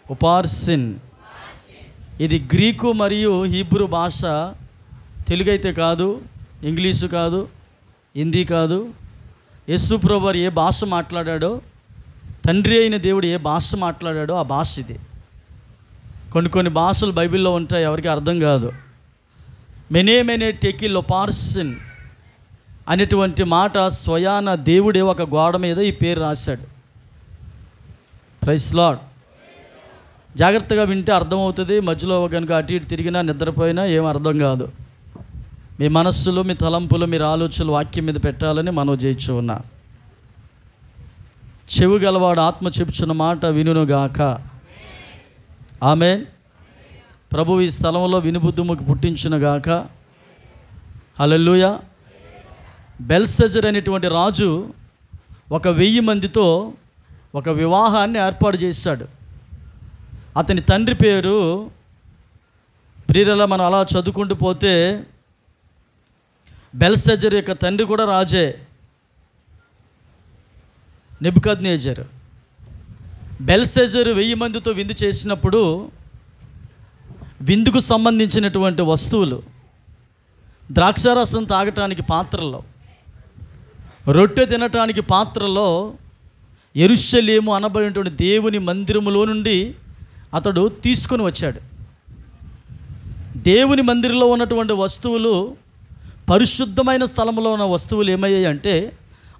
ఉపార్సిన్. ఇది గ్రీకు మరియు హీబ్రూ భాష. తెలుగు అయితే కాదు, ఇంగ్లీషు కాదు, హిందీ కాదు. యేసు ప్రభువు ఏ భాష మాట్లాడాడో, తండ్రి అయిన దేవుడు ఏ భాష మాట్లాడాడో ఆ భాష ఇది. కొన్ని భాషలు బైబిల్లో ఉంటాయి, ఎవరికి అర్థం కాదు. మెనే టెకిల్ ఉపార్సిన్ అనేటువంటి మాట స్వయాన దేవుడే ఒక గోడ మీద ఈ పేరు రాశాడు. Praise Lord. జాగ్రత్తగా వింటే అర్థమవుతుంది. మధ్యలో కనుక అటు ఇటు తిరిగినా నిద్రపోయినా ఏం అర్థం కాదు. మీ మనస్సులో, మీ తలంపులు, మీరు ఆలోచనలు వాక్యం మీద పెట్టాలని మనం చేయించు ఉన్నా. చెవి గలవాడు ఆత్మ చెప్పుచున్న మాట వినుగాక. ఆమేన్. ప్రభు ఈ స్థలంలో వినుబుద్ధుముకు పుట్టించునుగాక. హల్లెలూయా. బెల్షెజర్ అనేటువంటి రాజు 1000 మందితో ఒక వివాహాన్ని ఏర్పాటు చేశాడు. అతని తండ్రి పేరు, ప్రియులారా, మనం అలా చదువుకుంటూ పోతే బెల్షెజర్ యొక్క తండ్రి కూడా రాజే, నెబుకద్నెజర్. బెల్షెజర్ 1000 మందితో విందు చేసినప్పుడు విందుకు సంబంధించినటువంటి వస్తువులు, ద్రాక్షారసం తాగటానికి పాత్రలో, రొట్టె తినటానికి పాత్రలో యెరూషలేము అనబడినటువంటి దేవుని మందిరములో నుండి అతడు తీసుకొని వచ్చాడు. దేవుని మందిరంలో ఉన్నటువంటి వస్తువులు, పరిశుద్ధమైన స్థలంలో ఉన్న వస్తువులు ఏమయ్యాయి అంటే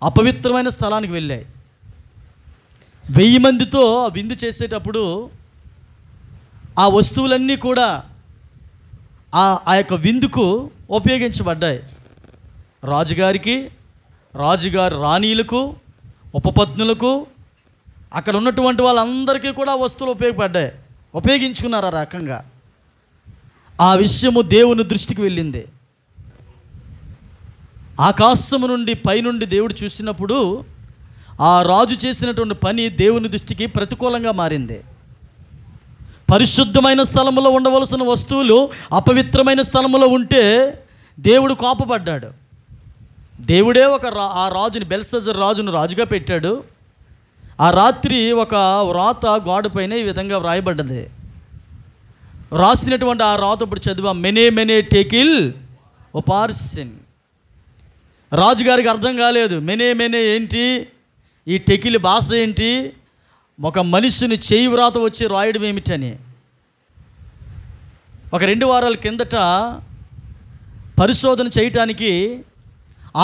అపవిత్రమైన స్థలానికి వెళ్ళాయి. 1000 మందితో విందు చేసేటప్పుడు ఆ వస్తువులన్నీ కూడా ఆ యొక్క విందుకు ఉపయోగించబడ్డాయి. రాజుగారికి, రాజుగారి రాణీలకు, ఉపపత్నులకు, అక్కడ ఉన్నటువంటి వాళ్ళందరికీ కూడా వస్తువులు ఉపయోగించుకున్నారు ఆ రకంగా. ఆ విషయము దేవుని దృష్టికి వెళ్ళింది. ఆకాశము నుండి పైనుండి దేవుడు చూసినప్పుడు ఆ రాజు చేసినటువంటి పని దేవుని దృష్టికి ప్రతికూలంగా మారింది. పరిశుద్ధమైన స్థలంలో ఉండవలసిన వస్తువులు అపవిత్రమైన స్థలంలో ఉంటే దేవుడు కోపపడ్డాడు. దేవుడే ఆ రాజుని, బెల్షెజర్ రాజును రాజుగా పెట్టాడు. ఆ రాత్రి ఒక వ్రాత గోడపైన ఈ విధంగా వ్రాయబడ్డది. రాసినటువంటి ఆ రాత ఇప్పుడు చదివా. మెనే టెకిల్ ఉపార్సిన్. రాజుగారికి అర్థం కాలేదు. మెనే ఏంటి, ఈ టెకిల్ భాష ఏంటి, ఒక మనిషిని చేయి వ్రాత వచ్చి రాయడం ఏమిటని. ఒక 2 వారాల కిందట పరిశోధన చేయటానికి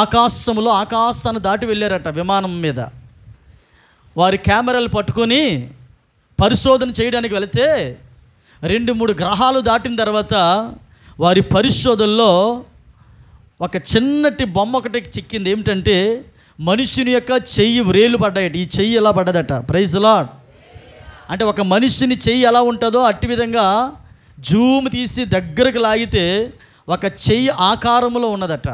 ఆకాశాన్ని దాటి వెళ్ళారట విమానం మీద. వారి కెమెరాలు పట్టుకొని పరిశోధన చేయడానికి వెళితే 2-3 గ్రహాలు దాటిన తర్వాత వారి పరిశోధనలో ఒక చిన్నటి బొమ్మ ఒకటి చిక్కింది. ఏమిటంటే మనుషుని యొక్క చెయ్యి వ్రేలు పడ్డాయట. ఈ చెయ్యి ఎలా పడ్డదట. Praise Lord. అంటే ఒక మనిషిని చెయ్యి ఎలా ఉంటుందో అట్టి విధంగా జూమ్ తీసి దగ్గరకు లాగితే ఒక చెయ్యి ఆకారంలో ఉన్నదట.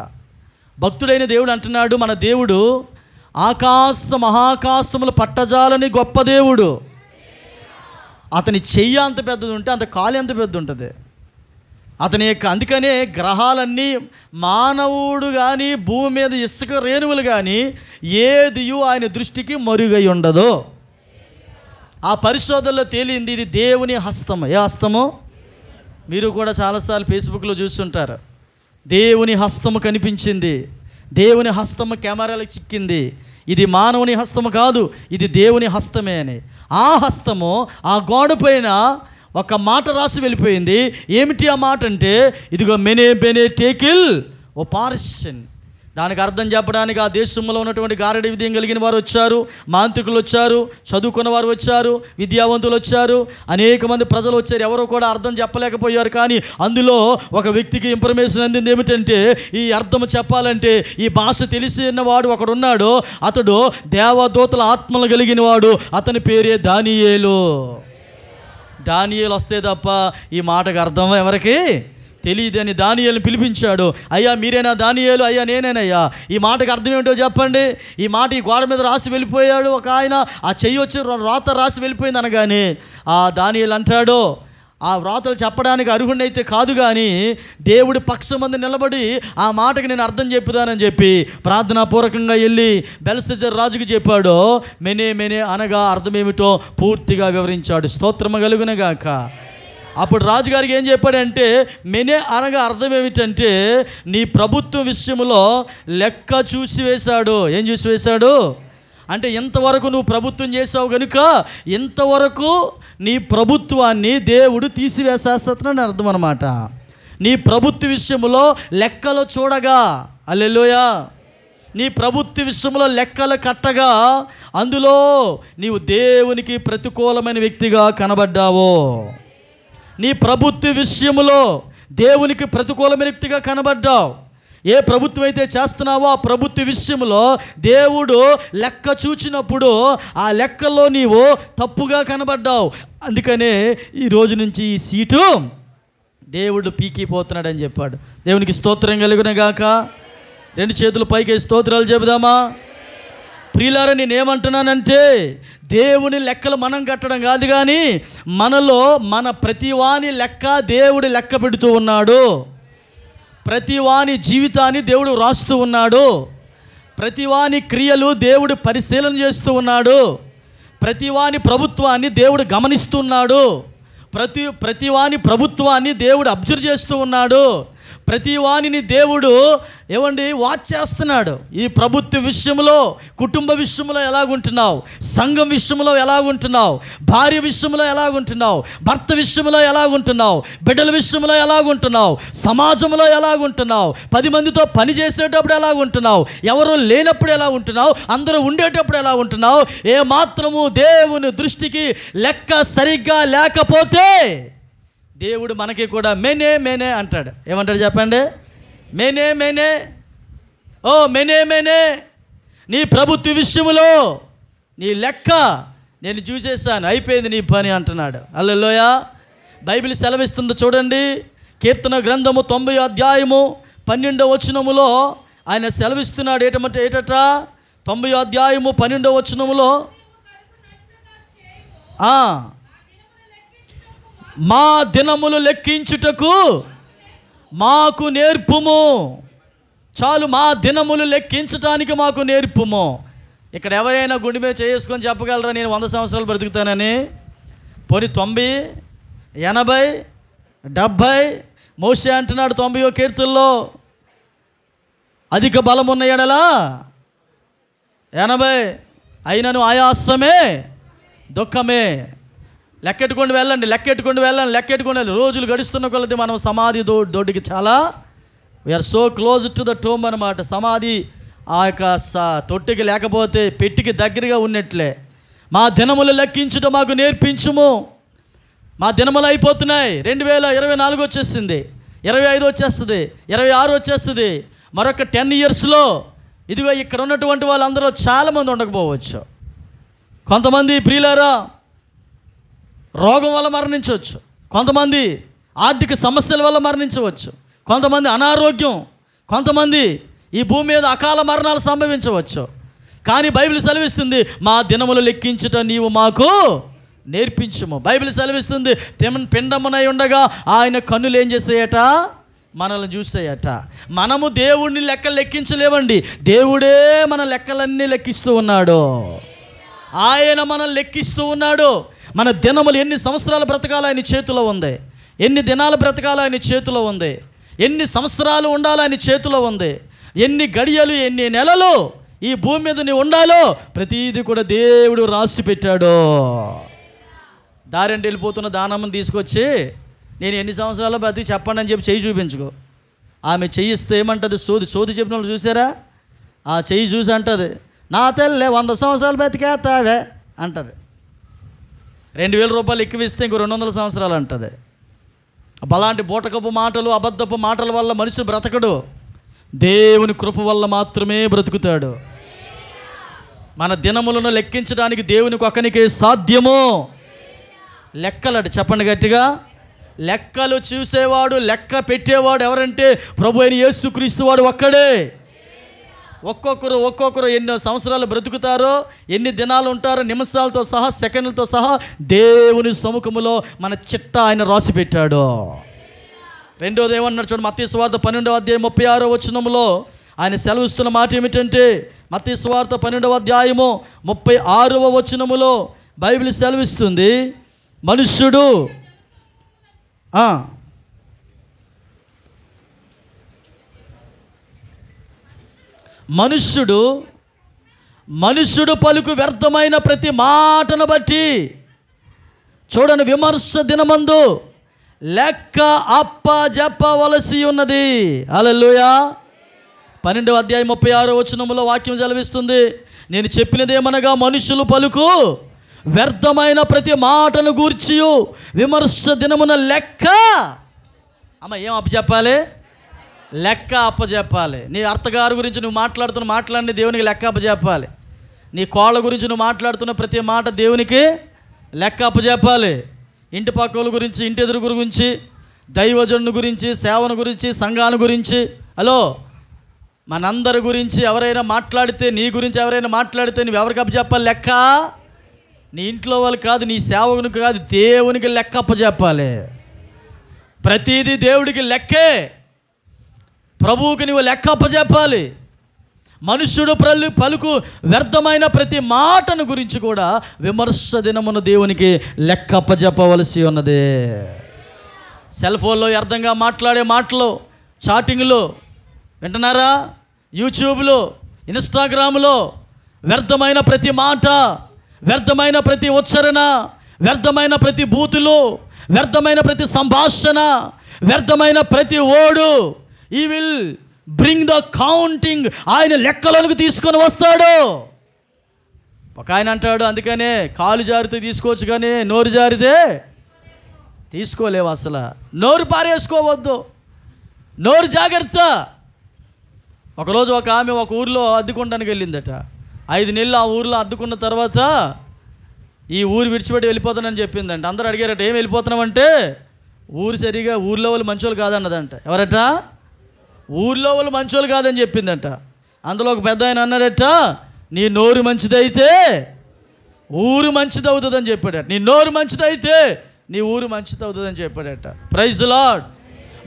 భక్తుడైన దేవుడు అంటున్నాడు, మన దేవుడు మహాకాశములు పట్టజాలని గొప్ప దేవుడు. అతని చెయ్యి అంత పెద్దది ఉంటే అంత కాలు ఎంత పెద్ద ఉంటుంది అతని యొక్క. అందుకనే గ్రహాలన్నీ, మానవుడు కానీ, భూమి మీద ఇసుక రేణువులు కానీ ఏదియు ఆయన దృష్టికి మరుగై ఉండదు. ఆ పరిశోధనలో తేలింది ఇది దేవుని హస్తము. ఏ హస్తము? మీరు కూడా చాలాసార్లు ఫేస్బుక్లో చూస్తుంటారు. దేవుని హస్తము కనిపించింది, దేవుని హస్తము కెమెరాలకు చిక్కింది. ఇది మానవుని హస్తము కాదు, ఇది దేవుని హస్తమే అని. ఆ హస్తము ఆ గోడ పైన ఒక మాట రాసి వెళ్ళిపోయింది. ఏమిటి ఆ మాట అంటే, ఇదిగో మెనే టెకిల్ ఉపార్సిన్. దానికి అర్థం చెప్పడానికి ఆ దేశంలో ఉన్నటువంటి గారడి విద్యం కలిగిన వారు వచ్చారు, మాంత్రికులు వచ్చారు, చదువుకున్న వారు వచ్చారు, విద్యావంతులు వచ్చారు, అనేక మంది ప్రజలు వచ్చారు. ఎవరో కూడా అర్థం చెప్పలేకపోయారు. కానీ అందులో ఒక వ్యక్తికి ఇన్ఫర్మేషన్ అందింది. ఏమిటంటే, ఈ అర్థం చెప్పాలంటే ఈ భాష తెలిసిన వాడు ఒకడున్నాడు. అతడు దేవదూతల ఆత్మలు కలిగిన వాడు. అతని పేరే దానియేలు. దానియేలు వస్తే తప్ప ఈ మాటకు అర్థం ఎవరికి తెలియదని దానియేలుని పిలిపించాడు. అయ్యా మీరేనా దానియేలు? అయ్యా నేనేనయ్యా. ఈ మాటకు అర్థం ఏమిటో చెప్పండి. ఈ మాట ఈ గోడ మీద రాసి వెళ్ళిపోయాడు ఒక ఆయన. ఆ చెయ్యి వచ్చి రాత రాసి వెళ్ళిపోయింది అనగానే ఆ దానియేలు అంటాడు, ఆ వ్రాతలు చెప్పడానికి అర్హుడైతే కాదు, కానీ దేవుడి పక్షమందు నిలబడి ఆ మాటకి నేను అర్థం చెప్పుదానని చెప్పి ప్రార్థనాపూర్వకంగా వెళ్ళి బెల్షస్సర్ రాజుకి చెప్పాడు. మెనే మెనే అనగా అర్థమేమిటో పూర్తిగా వివరించాడు. స్తోత్రము కలుగునుగాక. అప్పుడు రాజుగారికి ఏం చెప్పాడంటే, మెనే అనగా అర్థం ఏమిటంటే నీ ప్రభుత్వ విషయంలో లెక్క చూసి వేశాడు. ఏం చూసి వేశాడు అంటే, ఇంతవరకు నువ్వు ప్రభుత్వం చేసావు కనుక ఇంతవరకు నీ ప్రభుత్వాన్ని దేవుడు తీసివేసేస్తానని అర్థం అన్నమాట. నీ ప్రభుత్వ విషయంలో లెక్కలు చూడగా, హల్లెలూయా, నీ ప్రభుత్వ విషయంలో లెక్కలు కట్టగా అందులో నీవు దేవునికి ప్రతికూలమైన వ్యక్తిగా కనబడ్డావు. నీ ప్రభుత్వ విషయంలో దేవునికి ప్రతికూలమైన వ్యక్తిగా కనబడ్డావు. ఏ ప్రభుత్వం అయితే చేస్తున్నావో ఆ ప్రభుత్వ విషయంలో దేవుడు లెక్క చూచినప్పుడు ఆ లెక్కల్లో నీవు తప్పుగా కనబడ్డావు. అందుకనే ఈ రోజు నుంచి ఈ సీటు దేవుడు పీకిపోతున్నాడని చెప్పాడు. దేవునికి స్తోత్రం కలుగునుగాక. 2 చేతులు పైకి స్తోత్రాలు చెబుదామా? ప్రియులారా, నేనేమంటున్నానంటే దేవుని లెక్కలు మనం కట్టడం కాదు, కానీ మనలో మన ప్రతివాని లెక్క దేవుడు లెక్క పెడుతూ ఉన్నాడు. ప్రతివాని జీవితాన్ని దేవుడు రాస్తూ ఉన్నాడు. ప్రతివాని క్రియలు దేవుడు పరిశీలన చేస్తూ ఉన్నాడు. ప్రతివాని ప్రభుత్వాన్ని దేవుడు గమనిస్తున్నాడు. ప్రతివాని ప్రభుత్వాన్ని దేవుడు అబ్జర్వ్ చేస్తూ ఉన్నాడు. ప్రతివానిని దేవుడు వాచ్ చేస్తున్నాడు. ఈ ప్రభుత్వ విషయంలో, కుటుంబ విషయంలో ఎలాగుంటున్నావు, సంఘం విషయంలో ఎలాగుంటున్నావు, భార్య విషయంలో ఎలాగుంటున్నావు, భర్త విషయంలో ఎలాగుంటున్నావు, బిడ్డల విషయంలో ఎలాగుంటున్నావు, సమాజంలో ఎలాగుంటున్నావు, 10 మందితో పని చేసేటప్పుడు ఎలాగుంటున్నావు, ఎవరు లేనప్పుడు ఎలా ఉంటున్నావు, అందరూ ఉండేటప్పుడు ఎలా ఉంటున్నావు. ఏ మాత్రము దేవుని దృష్టికి లెక్క సరిగ్గా లేకపోతే దేవుడు మనకి కూడా మెనే మెనే అంటాడు. ఏమంటాడు చెప్పండి? మెనే మెనే, ఓ మెనే మెనే, నీ ప్రభుత్వ విషయంలో నీ లెక్క నేను చూసేసాను, అయిపోయింది నీ పని అంటున్నాడు. హల్లెలూయా. బైబిల్ సెలవిస్తుంది చూడండి. కీర్తన గ్రంథము 90వ అధ్యాయము 12వ వచనములో ఆయన సెలవిస్తున్నాడు. ఏటట 90వ అధ్యాయము 12వ వచనములో, మా దినములు లెక్కించుటకు మాకు నేర్పుము. చాలు, మా దినములు లెక్కించటానికి మాకు నేర్పుము. ఇక్కడ ఎవరైనా గుండె మీద చేసుకొని చెప్పగలరా నేను 100 సంవత్సరాలు బ్రతుకుతానని? పోనీ 90, 80, 70. మోషే అంటున్నాడు 90వ కీర్తనలో, అధిక బలమున్న ఎడల 80, అయినను ఆయాసమే దుఃఖమే. లెక్కెట్టుకొని వెళ్ళండి. రోజులు గడుస్తున్న కొలది మనం సమాధి దొడ్డికి చాలా we are so close to the tomb అనమాట. సమాధి ఆ యొక్క తొట్టికి లేకపోతే పెట్టికి దగ్గరగా ఉన్నట్లే. మా దినములు లెక్కించుట మాకు నేర్పించుము. మా దినములు అయిపోతున్నాయి. 2024 వచ్చేసింది, 25 వచ్చేస్తుంది, 26 వచ్చేస్తుంది. మరొక 10 ఇయర్స్లో ఇదిగో ఇక్కడ ఉన్నటువంటి వాళ్ళందరూ చాలామంది ఉండకపోవచ్చు. కొంతమంది ప్రియులారా రోగం వల్ల మరణించవచ్చు, కొంతమంది ఆర్థిక సమస్యల వల్ల మరణించవచ్చు, కొంతమంది అనారోగ్యం, కొంతమంది ఈ భూమి మీద అకాల మరణాలు సంభవించవచ్చు. కానీ బైబిల్ సెలవిస్తుంది, మా దినములు లెక్కించుట నీవు మాకు నేర్పించుము. బైబిల్ సెలవిస్తుంది, పిండమునై ఉండగా ఆయన కన్నులు ఏం చేసాయట? మనల్ని చూసాయట. మనము దేవుడిని లెక్కలు లెక్కించలేమండి, దేవుడే మన లెక్కలన్నీ లెక్కిస్తూ ఉన్నాడు. ఆయన మనల్ని లెక్కిస్తూ ఉన్నాడు. మన దినములు ఎన్ని సంవత్సరాలు బ్రతకాలో ఆయన చేతిలో ఉంది, ఎన్ని దినాలు బ్రతకాలో ఆయన చేతిలో ఉంది, ఎన్ని సంవత్సరాలు ఉండాలో ఆయన చేతిలో ఉంది, ఎన్ని గడియలు ఎన్ని నెలలు ఈ భూమి మీద నీ ఉండాలో ప్రతీది కూడా దేవుడు రాసి పెట్టాడు. దారంటే వెళ్ళిపోతున్న దానమ్మని తీసుకొచ్చి నేను ఎన్ని సంవత్సరాలు బ్రతికి చెప్పండి అని చెప్పి చెయ్యి చూపించుకో. ఆమె చెయ్యిస్తే ఏమంటుంది? సోది చెప్పిన వాళ్ళు చూసారా? ఆ చెయ్యి చూసి అంటుంది, నా తల్లే 100 సంవత్సరాలు బ్రతికేస్తావే అంటుంది. 2000 రూపాయలు ఎక్కువ ఇస్తే ఇంకో 200 సంవత్సరాలు అంటుంది. అలాంటి బూటకపు మాటలు, అబద్ధపు మాటల వల్ల మనుషులు బ్రతకడు, దేవుని కృప వల్ల మాత్రమే బ్రతుకుతాడు. మన దినములను లెక్కించడానికి దేవునికి ఒక్కనికే సాధ్యము. లెక్కలట చెప్పండి గట్టిగా. లెక్కలు చూసేవాడు, లెక్క పెట్టేవాడు ఎవరంటే ప్రభు అయిన యేసుక్రీస్తు వాడు ఒక్కడే. ఒక్కొక్కరు ఎన్నో సంవత్సరాలు బ్రతుకుతారో, ఎన్ని దినాలు ఉంటారో, నిమిషాలతో సహా, సెకండ్లతో సహా దేవుని సముఖములో మన చిట్ట ఆయన రాసి పెట్టాడు. రెండోది ఏమన్నాడు చూడండి, మత్తయి సువార్త 12వ అధ్యాయం 36వ వచనములో ఆయన సెలవిస్తున్న మాట ఏమిటంటే, మత్తయి సువార్త 12వ అధ్యాయము 36వ వచనములో బైబిల్ సెలవిస్తుంది, మనుష్యుడు మనుష్యుడు పలుకు వ్యర్థమైన ప్రతి మాటను బట్టి చూడండి, విమర్శ దినమందు లెక్క అప్పజెప్పవలసి ఉన్నది. హల్లెలూయా. 12వ అధ్యాయం 36వ వచనములో వాక్యం సెలవిస్తుంది, నేను చెప్పినదేమనగా మనుషులు పలుకు వ్యర్థమైన ప్రతి మాటను గూర్చి విమర్శ దినమున లెక్క ఏం అప్పచెప్పాలి? లెక్క అప్పచెప్పాలి. నీ అత్తగారి గురించి నువ్వు మాట్లాడిన దేవునికి లెక్క అప్పచెప్పాలి. నీ కోళ్ళ గురించి నువ్వు మాట్లాడుతున్న ప్రతి మాట దేవునికి లెక్క అప్పచెప్పాలి. ఇంటి పక్కల గురించి, ఇంటి ఎదురు గురించి, దైవజనుని గురించి, సేవను గురించి, సంఘాన్ని గురించి, హలో మనందరి గురించి ఎవరైనా మాట్లాడితే, నీ గురించి ఎవరైనా మాట్లాడితే నువ్వు ఎవరికి అప్పచెప్పాలి లెక్క? నీ ఇంట్లో వాళ్ళు కాదు, నీ సేవకునికి కాదు, దేవునికి లెక్క అప్పచెప్పాలి. ప్రతిదీ దేవుడికి లెక్కే. ప్రభువుకి నువ్వు లెక్క అప్పచెప్పాలి. మనుష్యుడు పలుకు వ్యర్థమైన ప్రతి మాటను గురించి కూడా విమర్శ దినమున దేవునికి లెక్క అప్పచెప్పవలసి ఉన్నది. సెల్ ఫోన్లో వ్యర్థంగా మాట్లాడే మాటలు, చాటింగ్లో వింటున్నారా? యూట్యూబ్లో, ఇన్స్టాగ్రామ్లో వ్యర్థమైన ప్రతి మాట, వ్యర్థమైన ప్రతి ఉచ్చారణ, వ్యర్థమైన ప్రతి బూతులు, వ్యర్థమైన ప్రతి సంభాషణ, వ్యర్థమైన ప్రతి ఓడు, ఈ విల్ బ్రింగ్ ద కౌంటింగ్, ఆయన లెక్కలోనికి తీసుకొని వస్తాడు. ఒక ఆయన అంటాడు, అందుకనే కాలు జారితే తీసుకోవచ్చు కానీ నోరు జారితే తీసుకోలేవు. అసలు నోరు పారేసుకోవద్దు, నోరు జాగ్రత్త. ఒకరోజు ఒక ఆమె ఒక ఊరిలో అద్దెకొనడానికి వెళ్ళిందట. 5 నెలలు ఆ ఊరిలో అద్దెకున్న తర్వాత ఈ ఊరు విడిచిపెట్టి వెళ్ళిపోతానని చెప్పిందంట. అందరూ అడిగారట, ఏం వెళ్ళిపోతున్నామంటే, ఊర్లో వాళ్ళు మంచోళ్ళు కాదన్నదంట. ఎవరట? ఊర్లో వాళ్ళు మంచోళ్ళు కాదని చెప్పిందంట. అందులో ఒక పెద్ద ఆయన అన్నాడట, నీ నోరు మంచిదైతే ఊరు మంచిది అవుతుందని చెప్పాడట. నీ నోరు మంచిదైతే నీ ఊరు మంచిది అవుతుందని చెప్పాడట. Praise the lord.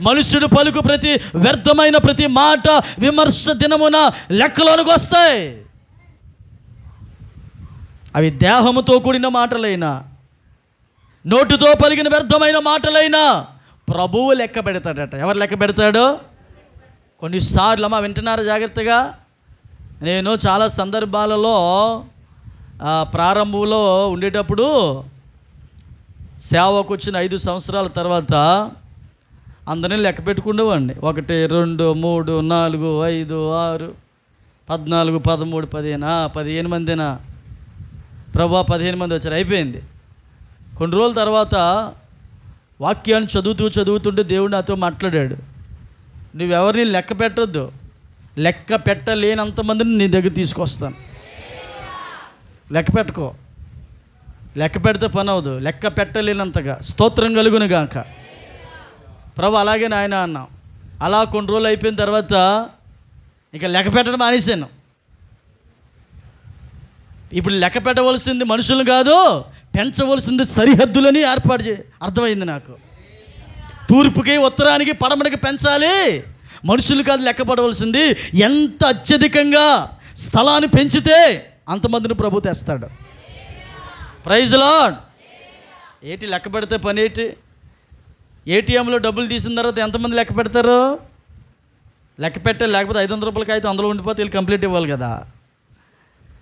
మనుష్యుడు పలుకు ప్రతి వ్యర్థమైన ప్రతి మాట విమర్శ దినమున లెక్కలోనికి వస్తాయి. అవి దేహముతో కూడిన మాటలైనా, నోటితో పలికిన వ్యర్థమైన మాటలైనా ప్రభువు లెక్క పెడతాడట. ఎవరు లెక్క పెడతాడో? కొన్నిసార్లు అమ్మా వింటున్నారు జాగ్రత్తగా. నేను చాలా సందర్భాలలో ప్రారంభంలో ఉండేటప్పుడు సేవకు వచ్చిన 5 సంవత్సరాల తర్వాత అందరినీ లెక్క పెట్టుకుండేవాడిని. 1 2 3 4 5 6 14 13 15 మందినా ప్రభా 15 మంది వచ్చారు, అయిపోయింది. కొన్ని రోజుల తర్వాత వాక్యాన్ని చదువుతుంటే దేవుడు నాతో మాట్లాడాడు, నువ్వెవరిని లెక్క పెట్టద్దు, లెక్క పెట్టలేనంతమందిని నీ దగ్గర తీసుకొస్తాను. లెక్క పెట్టుకో, లెక్క పెడితే పని అవదు, లెక్క పెట్టలేనంతగా. స్తోత్రం కలుగును గాక. ప్రభు అలాగే నాయన అన్నాం. అలా కొన్ని రోజులు అయిపోయిన తర్వాత ఇక లెక్క పెట్టడం మానేశాను. ఇప్పుడు లెక్క పెట్టవలసింది మనుషులు కాదు, పెంచవలసింది సరిహద్దులని అర్థమైంది నాకు. తూర్పుకి, ఉత్తరానికి, పడమటికి పెంచాలి, మనుషులు కాదు లెక్క పడవలసింది. ఎంత అత్యధికంగా స్థలాన్ని పెంచితే అంతమందిని ప్రభు తెస్తాడు. Praise the Lord. ఏటి లెక్క పెడితే పని ఏంటి? ఏటీఎంలో డబ్బులు తీసిన తర్వాత ఎంతమంది లెక్క పెడతారు? లెక్క పెట్టాలి, లేకపోతే 500 రూపాయలకి అయితే అందులో ఉండిపోతే వీళ్ళు కంప్లీట్ ఇవ్వాలి కదా.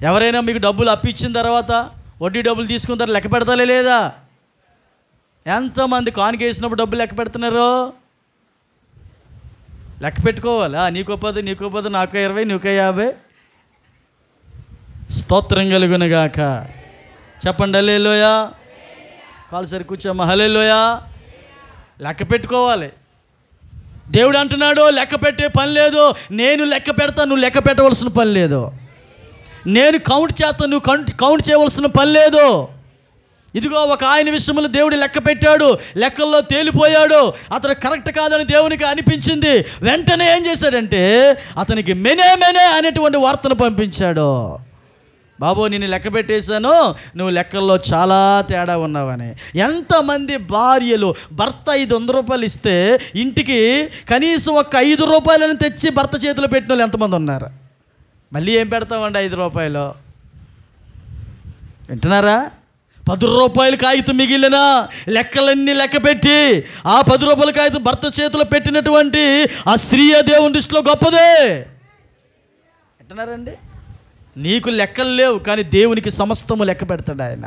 ఎవరైనా మీకు డబ్బులు అప్పిచ్చిన తర్వాత వడ్డీ డబ్బులు తీసుకున్న తర్వాత లెక్క పెడతాలే లేదా? ఎంతమంది కానుక వేసినప్పుడు డబ్బులు లెక్క పెడుతున్నారు? లెక్క పెట్టుకోవాలి. నీకో 10 నాకు 20 నీకు 50. స్తోత్రం కలుగునుగాక. చెప్పండి హల్లెలూయా. కాలు సరి కూర్చోమ్మా. హల్లెలూయా. లెక్క పెట్టుకోవాలి. దేవుడు అంటున్నాడు, లెక్క పెట్టే పని లేదు, నేను లెక్క పెడతా, నువ్వు లెక్క పెట్టవలసిన పని లేదు. నేను కౌంట్ చేస్తాను, నువ్వు కౌంట్ చేయవలసిన పని లేదు. ఇదిగో ఒక ఆయన విషయంలో దేవుడు లెక్క పెట్టాడు, లెక్కల్లో తేలిపోయాడు, అతను కరెక్ట్ కాదని దేవునికి అనిపించింది. వెంటనే ఏం చేశాడంటే అతనికి మెనే మెనే అనేటువంటి వార్తను పంపించాడు. బాబు నేను లెక్క పెట్టేశాను, నువ్వు లెక్కల్లో చాలా తేడా ఉన్నావని. ఎంతమంది భార్యలు భర్త 500 రూపాయలు ఇస్తే ఇంటికి కనీసం ఒక 5 రూపాయలను తెచ్చి భర్త చేతిలో పెట్టిన వాళ్ళు ఎంతమంది ఉన్నారు? మళ్ళీ ఏం పెడతామండి 5 రూపాయలు? వింటున్నారా? 10 రూపాయల కాగితం మిగిలిన లెక్కలన్నీ లెక్క పెట్టి ఆ 10 రూపాయల కాగితం భర్త చేతిలో పెట్టినటువంటి ఆ స్త్రీ దేవుని దృష్టిలో గొప్పదే. వింటున్నారండి? నీకు లెక్కలు లేవు, కానీ దేవునికి సమస్తము లెక్క పెడతాడు ఆయన.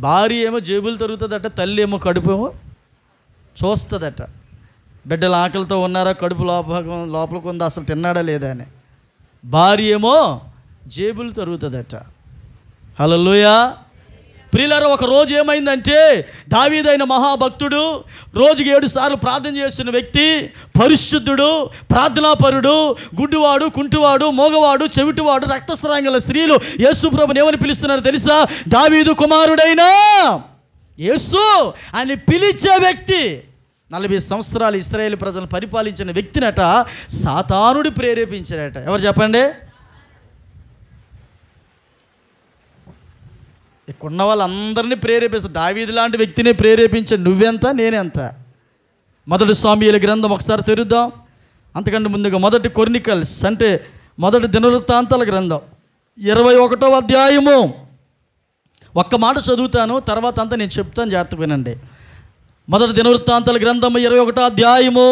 భార్య ఏమో జేబులు తరుగుతుందట, తల్లి ఏమో కడుపు ఏమో చూస్తుందట. బిడ్డలు ఆకలితో ఉన్నారా, కడుపు లోపలికి ఉందా, అసలు తిన్నాడా లేదా అని. భార్య ఏమో జేబులు తరుగుతుందట. హల్లెలూయా. ప్రియులారా, ఒక రోజు ఏమైందంటే దావీదైన మహాభక్తుడు, రోజుకి 7 సార్లు ప్రార్థన చేస్తున్న వ్యక్తి, పరిశుద్ధుడు, ప్రార్థనాపరుడు, గుడ్డివాడు, కుంటివాడు, మోగవాడు, చెవిటివాడు, రక్తస్రావం స్త్రీలు యేసు ప్రభుని ఏమని పిలుస్తున్నారు తెలుసా? దావీదు కుమారుడైనా యేసు అని పిలిచే వ్యక్తి. 40 సంవత్సరాలు ఇశ్రాయేలు ప్రజలను పరిపాలించిన వ్యక్తినట సాతానుడు ప్రేరేపించాడట. ఎవరు చెప్పండి? ఇక్కడున్న వాళ్ళందరినీ ప్రేరేపిస్తారు. దావీదు లాంటి వ్యక్తిని ప్రేరేపించాడు. నువ్వెంత, నేనెంత? మొదటి సామ్యూయేలు గ్రంథం ఒకసారి తెరుద్దాం. అంతకంటే ముందుగా మొదటి క్రోనికల్స్ అంటే మొదటి దినవృత్తాంతాల గ్రంథం 21వ అధ్యాయము. ఒక్క మాట చదువుతాను, తర్వాత అంతా నేను చెప్తాను, జాగ్రత్తగా వినండి. మొదటి దినవృత్తాంతాల గ్రంథం 21వ అధ్యాయము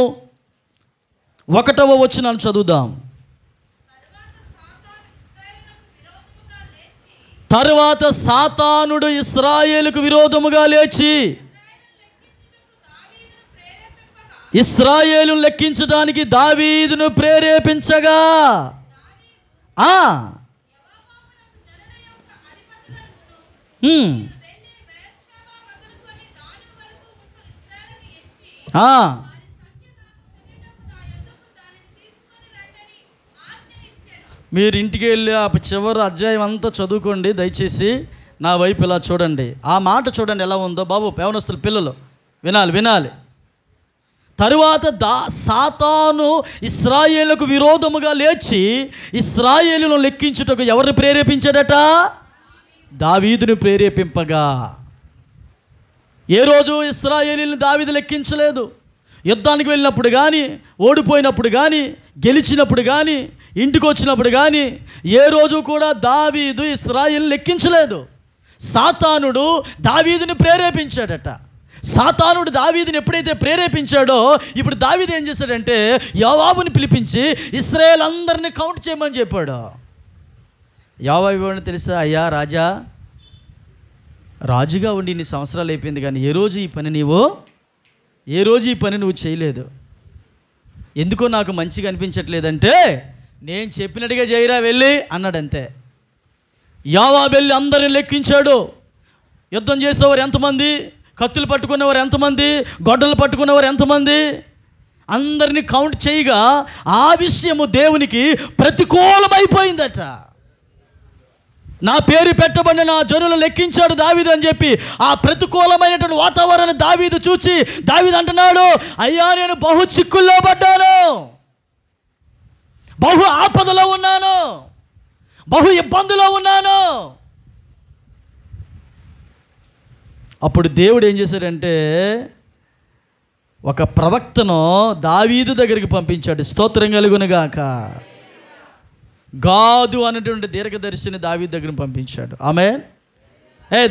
1వ వచనాన్ని చదువుదాం. తరువాత సాతానుడు ఇశ్రాయేలుకు విరోధముగా లేచి ఇశ్రాయేలును లెక్కించడానికి దావీదును ప్రేరేపించగా మీరు ఇంటికి వెళ్ళి ఆ చివరి అధ్యాయం అంతా చదువుకోండి దయచేసి. నా వైపు ఇలా చూడండి, ఆ మాట చూడండి ఎలా ఉందో. బాబు యవనస్తుల పిల్లలు వినాలి. తరువాత సాతాను ఇశ్రాయేలుకు విరోధముగా లేచి ఇశ్రాయేలును లెక్కించుటకు ఎవరిని ప్రేరేపించాడట? దావీదుని ప్రేరేపింపగా. ఏ రోజు ఇశ్రాయేలుని దావీదు లెక్కించలేదు. యుద్ధానికి వెళ్ళినప్పుడు కానీ, ఓడిపోయినప్పుడు కానీ, గెలిచినప్పుడు కానీ, ఇంటికి వచ్చినప్పుడు కానీ ఏ రోజు కూడా దావీదు ఇశ్రాయేలును లెక్కించలేదు. సాతానుడు దావీదుని ప్రేరేపించాడట. సాతానుడు దావీదుని ఎప్పుడైతే ప్రేరేపించాడో ఇప్పుడు దావీదు ఏం చేశాడంటే యోవాబుని పిలిపించి ఇశ్రాయేల్ అందరినీ కౌంట్ చేయమని చెప్పాడు. యోవాబు తెలుసా? అయ్యా రాజా, రాజుగా ఉండి ఇన్ని సంవత్సరాలు అయిపోయింది, కానీ ఏ రోజు ఈ పని నువ్వు చేయలేదు. ఎందుకో నాకు మంచిగా అనిపించట్లేదంటే, నేను చెప్పినట్టుగా చేయరా వెళ్ళి అన్నాడంతే. యోవాబు వెళ్ళి అందరిని లెక్కించాడు. యుద్ధం చేసేవారు ఎంతమంది, కత్తులు పట్టుకునేవారు ఎంతమంది, గొడ్డలు పట్టుకునేవారు ఎంతమంది, అందరినీ కౌంట్ చేయగా ఆ విషయము దేవునికి ప్రతికూలమైపోయిందట. నా పేరు పెట్టబడిన నా జనులు లెక్కించాడు దావీదు అని చెప్పి ఆ ప్రతికూలమైనటువంటి వాతావరణాన్ని దావీదు చూచి దావీదు అంటున్నాడు, అయ్యా నేను బహు చిక్కుల్లో పడ్డాను, బహు ఆపదలో ఉన్నాను, బహు ఇబ్బందిలో ఉన్నాను. అప్పుడు దేవుడు ఏం చేశాడంటే ఒక ప్రవక్తను దావీదు దగ్గరికి పంపించాడు. స్తోత్రం కలుగునుగాక. గాదు అనేటువంటి దీర్ఘదర్శిని దావీదు దగ్గరికి పంపించాడు. ఆమేన్.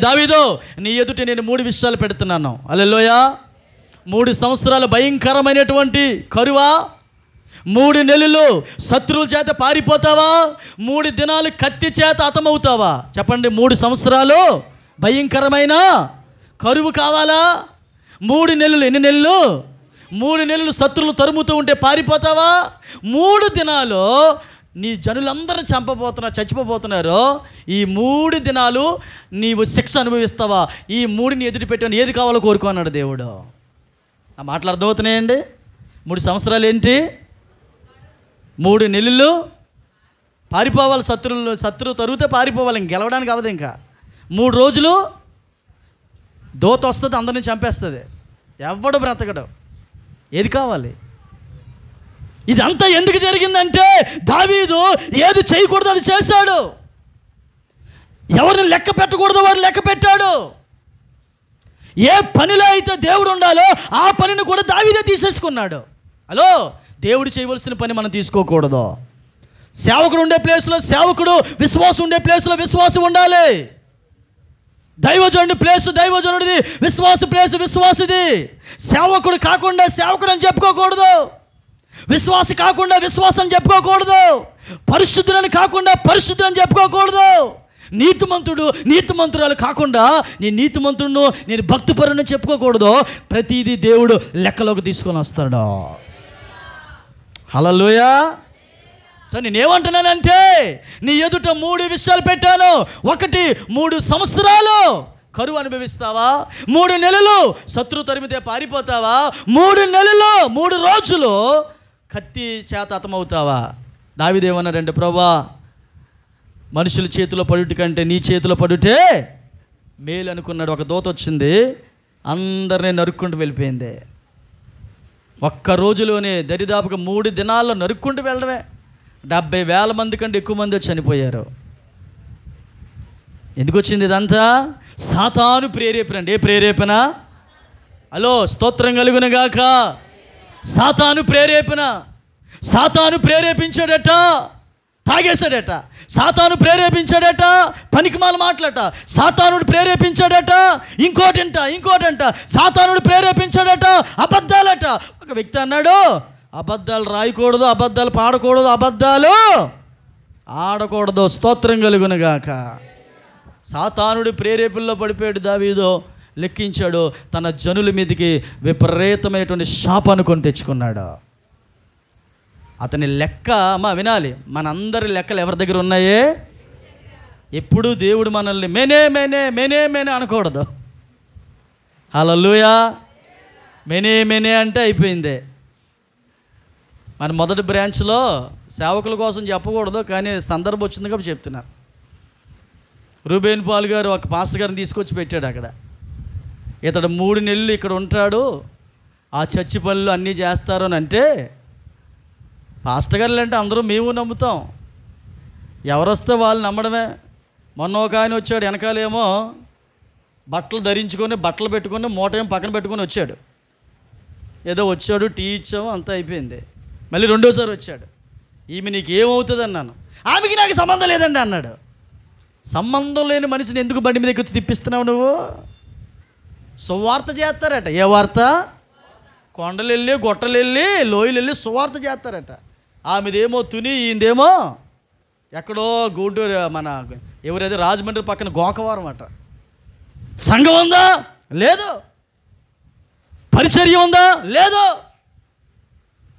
దావీదు, నీ ఎదుట నేను 3 విషయాలు పెడుతున్నాను. హల్లెలూయా. 3 సంవత్సరాలు భయంకరమైనటువంటి కరువా, 3 నెలలు శత్రువుల చేత పారిపోతావా, 3 దినాలు కత్తి చేత హతమవుతావా? చెప్పండి. 3 సంవత్సరాలు భయంకరమైన కరువు కావాలా? 3 నెలలు. ఎన్ని నెలలు? 3 నెలలు శత్రువులు తరుముతూ ఉంటే పారిపోతావా? 3 దినాలు నీ జనులందరూ చచ్చిపోతున్నారు. ఈ 3 దినాలు నీవు శిక్ష అనుభవిస్తావా? ఈ 3ని ఎదుటి పెట్టాను, ఏది కావాలో కోరుకో అన్నాడు దేవుడు. ఆ మాటలు అర్థమవుతున్నాయండి? 3 సంవత్సరాలు ఏంటి? 3 నెలలు పారిపోవాలి. శత్రువు తరిగితే పారిపోవాలి, ఇంక గెలవడానికి అవ్వదు. ఇంకా 3 రోజులు దోత వస్తుంది, అందరిని చంపేస్తుంది, ఎవడు బ్రతకడు. ఏది కావాలి? ఇదంతా ఎందుకు జరిగిందంటే దావీదు ఏది చేయకూడదు అది చేశాడు, ఎవరిని లెక్క పెట్టకూడదు వారిని లెక్క పెట్టాడు. ఏ పనిలో అయితే దేవుడు ఉండాలో ఆ పనిని కూడా దావీదే తీసేసుకున్నాడు. హలో, దేవుడు చేయవలసిన పని మనం తీసుకోకూడదు. సేవకుడు ఉండే ప్లేస్లో సేవకుడు, విశ్వాసం ఉండే ప్లేస్లో విశ్వాసం ఉండాలి. దైవజనుడి ప్లేస్ దైవజనుడిది, విశ్వాస ప్లేస్ విశ్వాసది. సేవకుడు కాకుండా సేవకుడు అని చెప్పుకోకూడదు, విశ్వాసి కాకుండా విశ్వాసం చెప్పుకోకూడదు, పరిశుద్ధులని కాకుండా పరిశుద్ధులని చెప్పుకోకూడదు, నీతిమంతురాలు కాకుండా నీ నీతిమంతుడును నేను భక్తిపరుని చెప్పుకోకూడదు. ప్రతిదీ దేవుడు లెక్కలోకి తీసుకొని వస్తాడు. హల్లెలూయా. సో నేనేమంటున్నానంటే నీ ఎదుట 3 విషయాలు పెట్టాను. 1, 3 సంవత్సరాలు కరువు అనుభవిస్తావా? 3 నెలలు శత్రు తరిమితే పారిపోతావా? 3 నెలలు 3 రోజులు కత్తి చేత హతమవుతావా? దావీదేమన్నాడంటే, ప్రభువా, మనుషుల చేతిలో పడుట కంటే నీ చేతిలో పడుటే మేలు అనుకున్నాడు. ఒక దూత వచ్చింది, అందరినీ నరుక్కుంటూ వెళ్ళిపోయింది. ఒక్క రోజులోనే దరిదాపుగా 3 దినాల్లో నరుక్కుంటూ వెళ్ళడమే 70,000 మంది కంటే ఎక్కువ మంది చనిపోయారు. ఎందుకు వచ్చింది ఇదంతా? సాతాను ప్రేరేపణ అండి. ఏ ప్రేరేపణ? హలో, స్తోత్రం కలుగునుగాక. సాతాను ప్రేరేపణ. సాతాను ప్రేరేపించాడట, తాగేశాడట. సాతాను ప్రేరేపించాడట, పనికిమాల మాటలట. సాతానుడు ప్రేరేపించాడట, ఇంకోటంట. సాతానుడు ప్రేరేపించాడట, అబద్ధాలట. ఒక వ్యక్తి అన్నాడు, అబద్ధాలు రాయకూడదు, అబద్ధాలు పాడకూడదు, అబద్ధాలు ఆడకూడదు. స్తోత్రం కలుగునుగాక. సాతానుడి ప్రేరేపణలో పడిపోయాడు దావీదు. లెక్కించాడు, తన జనుల మీదకి విపరీతమైనటువంటి శాపాన్ని కొని తెచ్చుకున్నాడు. అతని లెక్క వినాలి, మనందరి లెక్కలు ఎవరి దగ్గర ఉన్నాయే? ఎప్పుడు దేవుడు మనల్ని మేనే మేనే మేనే మేనే అనకూడదు. హల్లెలూయా. మేనే మేనే అంటే అయిపోయిందే. మన మొదటి బ్రాంచ్లో సేవకుల కోసం చెప్పకూడదు, కానీ సందర్భం వచ్చింది కాబట్టి చెప్తున్నారు. రూబేన్ పాల్ గారు ఒక పాస్టర్ గారిని తీసుకొచ్చి పెట్టాడు అక్కడ. ఇతడు 3 నెలలు ఇక్కడ ఉంటాడు, ఆ చర్చి పనులు అన్నీ చేస్తారు అని అంటే, పాస్టర్ గారులు అంటే అందరూ మేము నమ్ముతాం, ఎవరొస్తే వాళ్ళు నమ్మడమే. మొన్న ఒక ఆయన వచ్చాడు, వెనకాలేమో బట్టలు ధరించుకొని బట్టలు పెట్టుకొని మూట ఏం పక్కన పెట్టుకొని వచ్చాడు. ఏదో వచ్చాడు, టీ ఇచ్చాము, అంతా అయిపోయింది. మళ్ళీ రెండోసారి వచ్చాడు. ఈమె నీకు ఏమవుతుంది అన్నాను. ఆమెకి నాకు సంబంధం లేదండి అన్నాడు. సంబంధం లేని మనిషిని ఎందుకు బండి మీద ఎక్కువ తిప్పిస్తున్నావు నువ్వు? సువార్త చేస్తారట. ఏ వార్త? కొండలు వెళ్ళి, గొట్టలు వెళ్ళి, లోయలు వెళ్ళి సువార్త చేస్తారట. ఆమెదేమో తుని, ఈయనదేమో ఎక్కడో గుంటూరు, మన ఎవరైతే రాజమండ్రి పక్కన గోకవరం అట. సంఘం ఉందా? లేదు. పరిచర్య ఉందా? లేదు.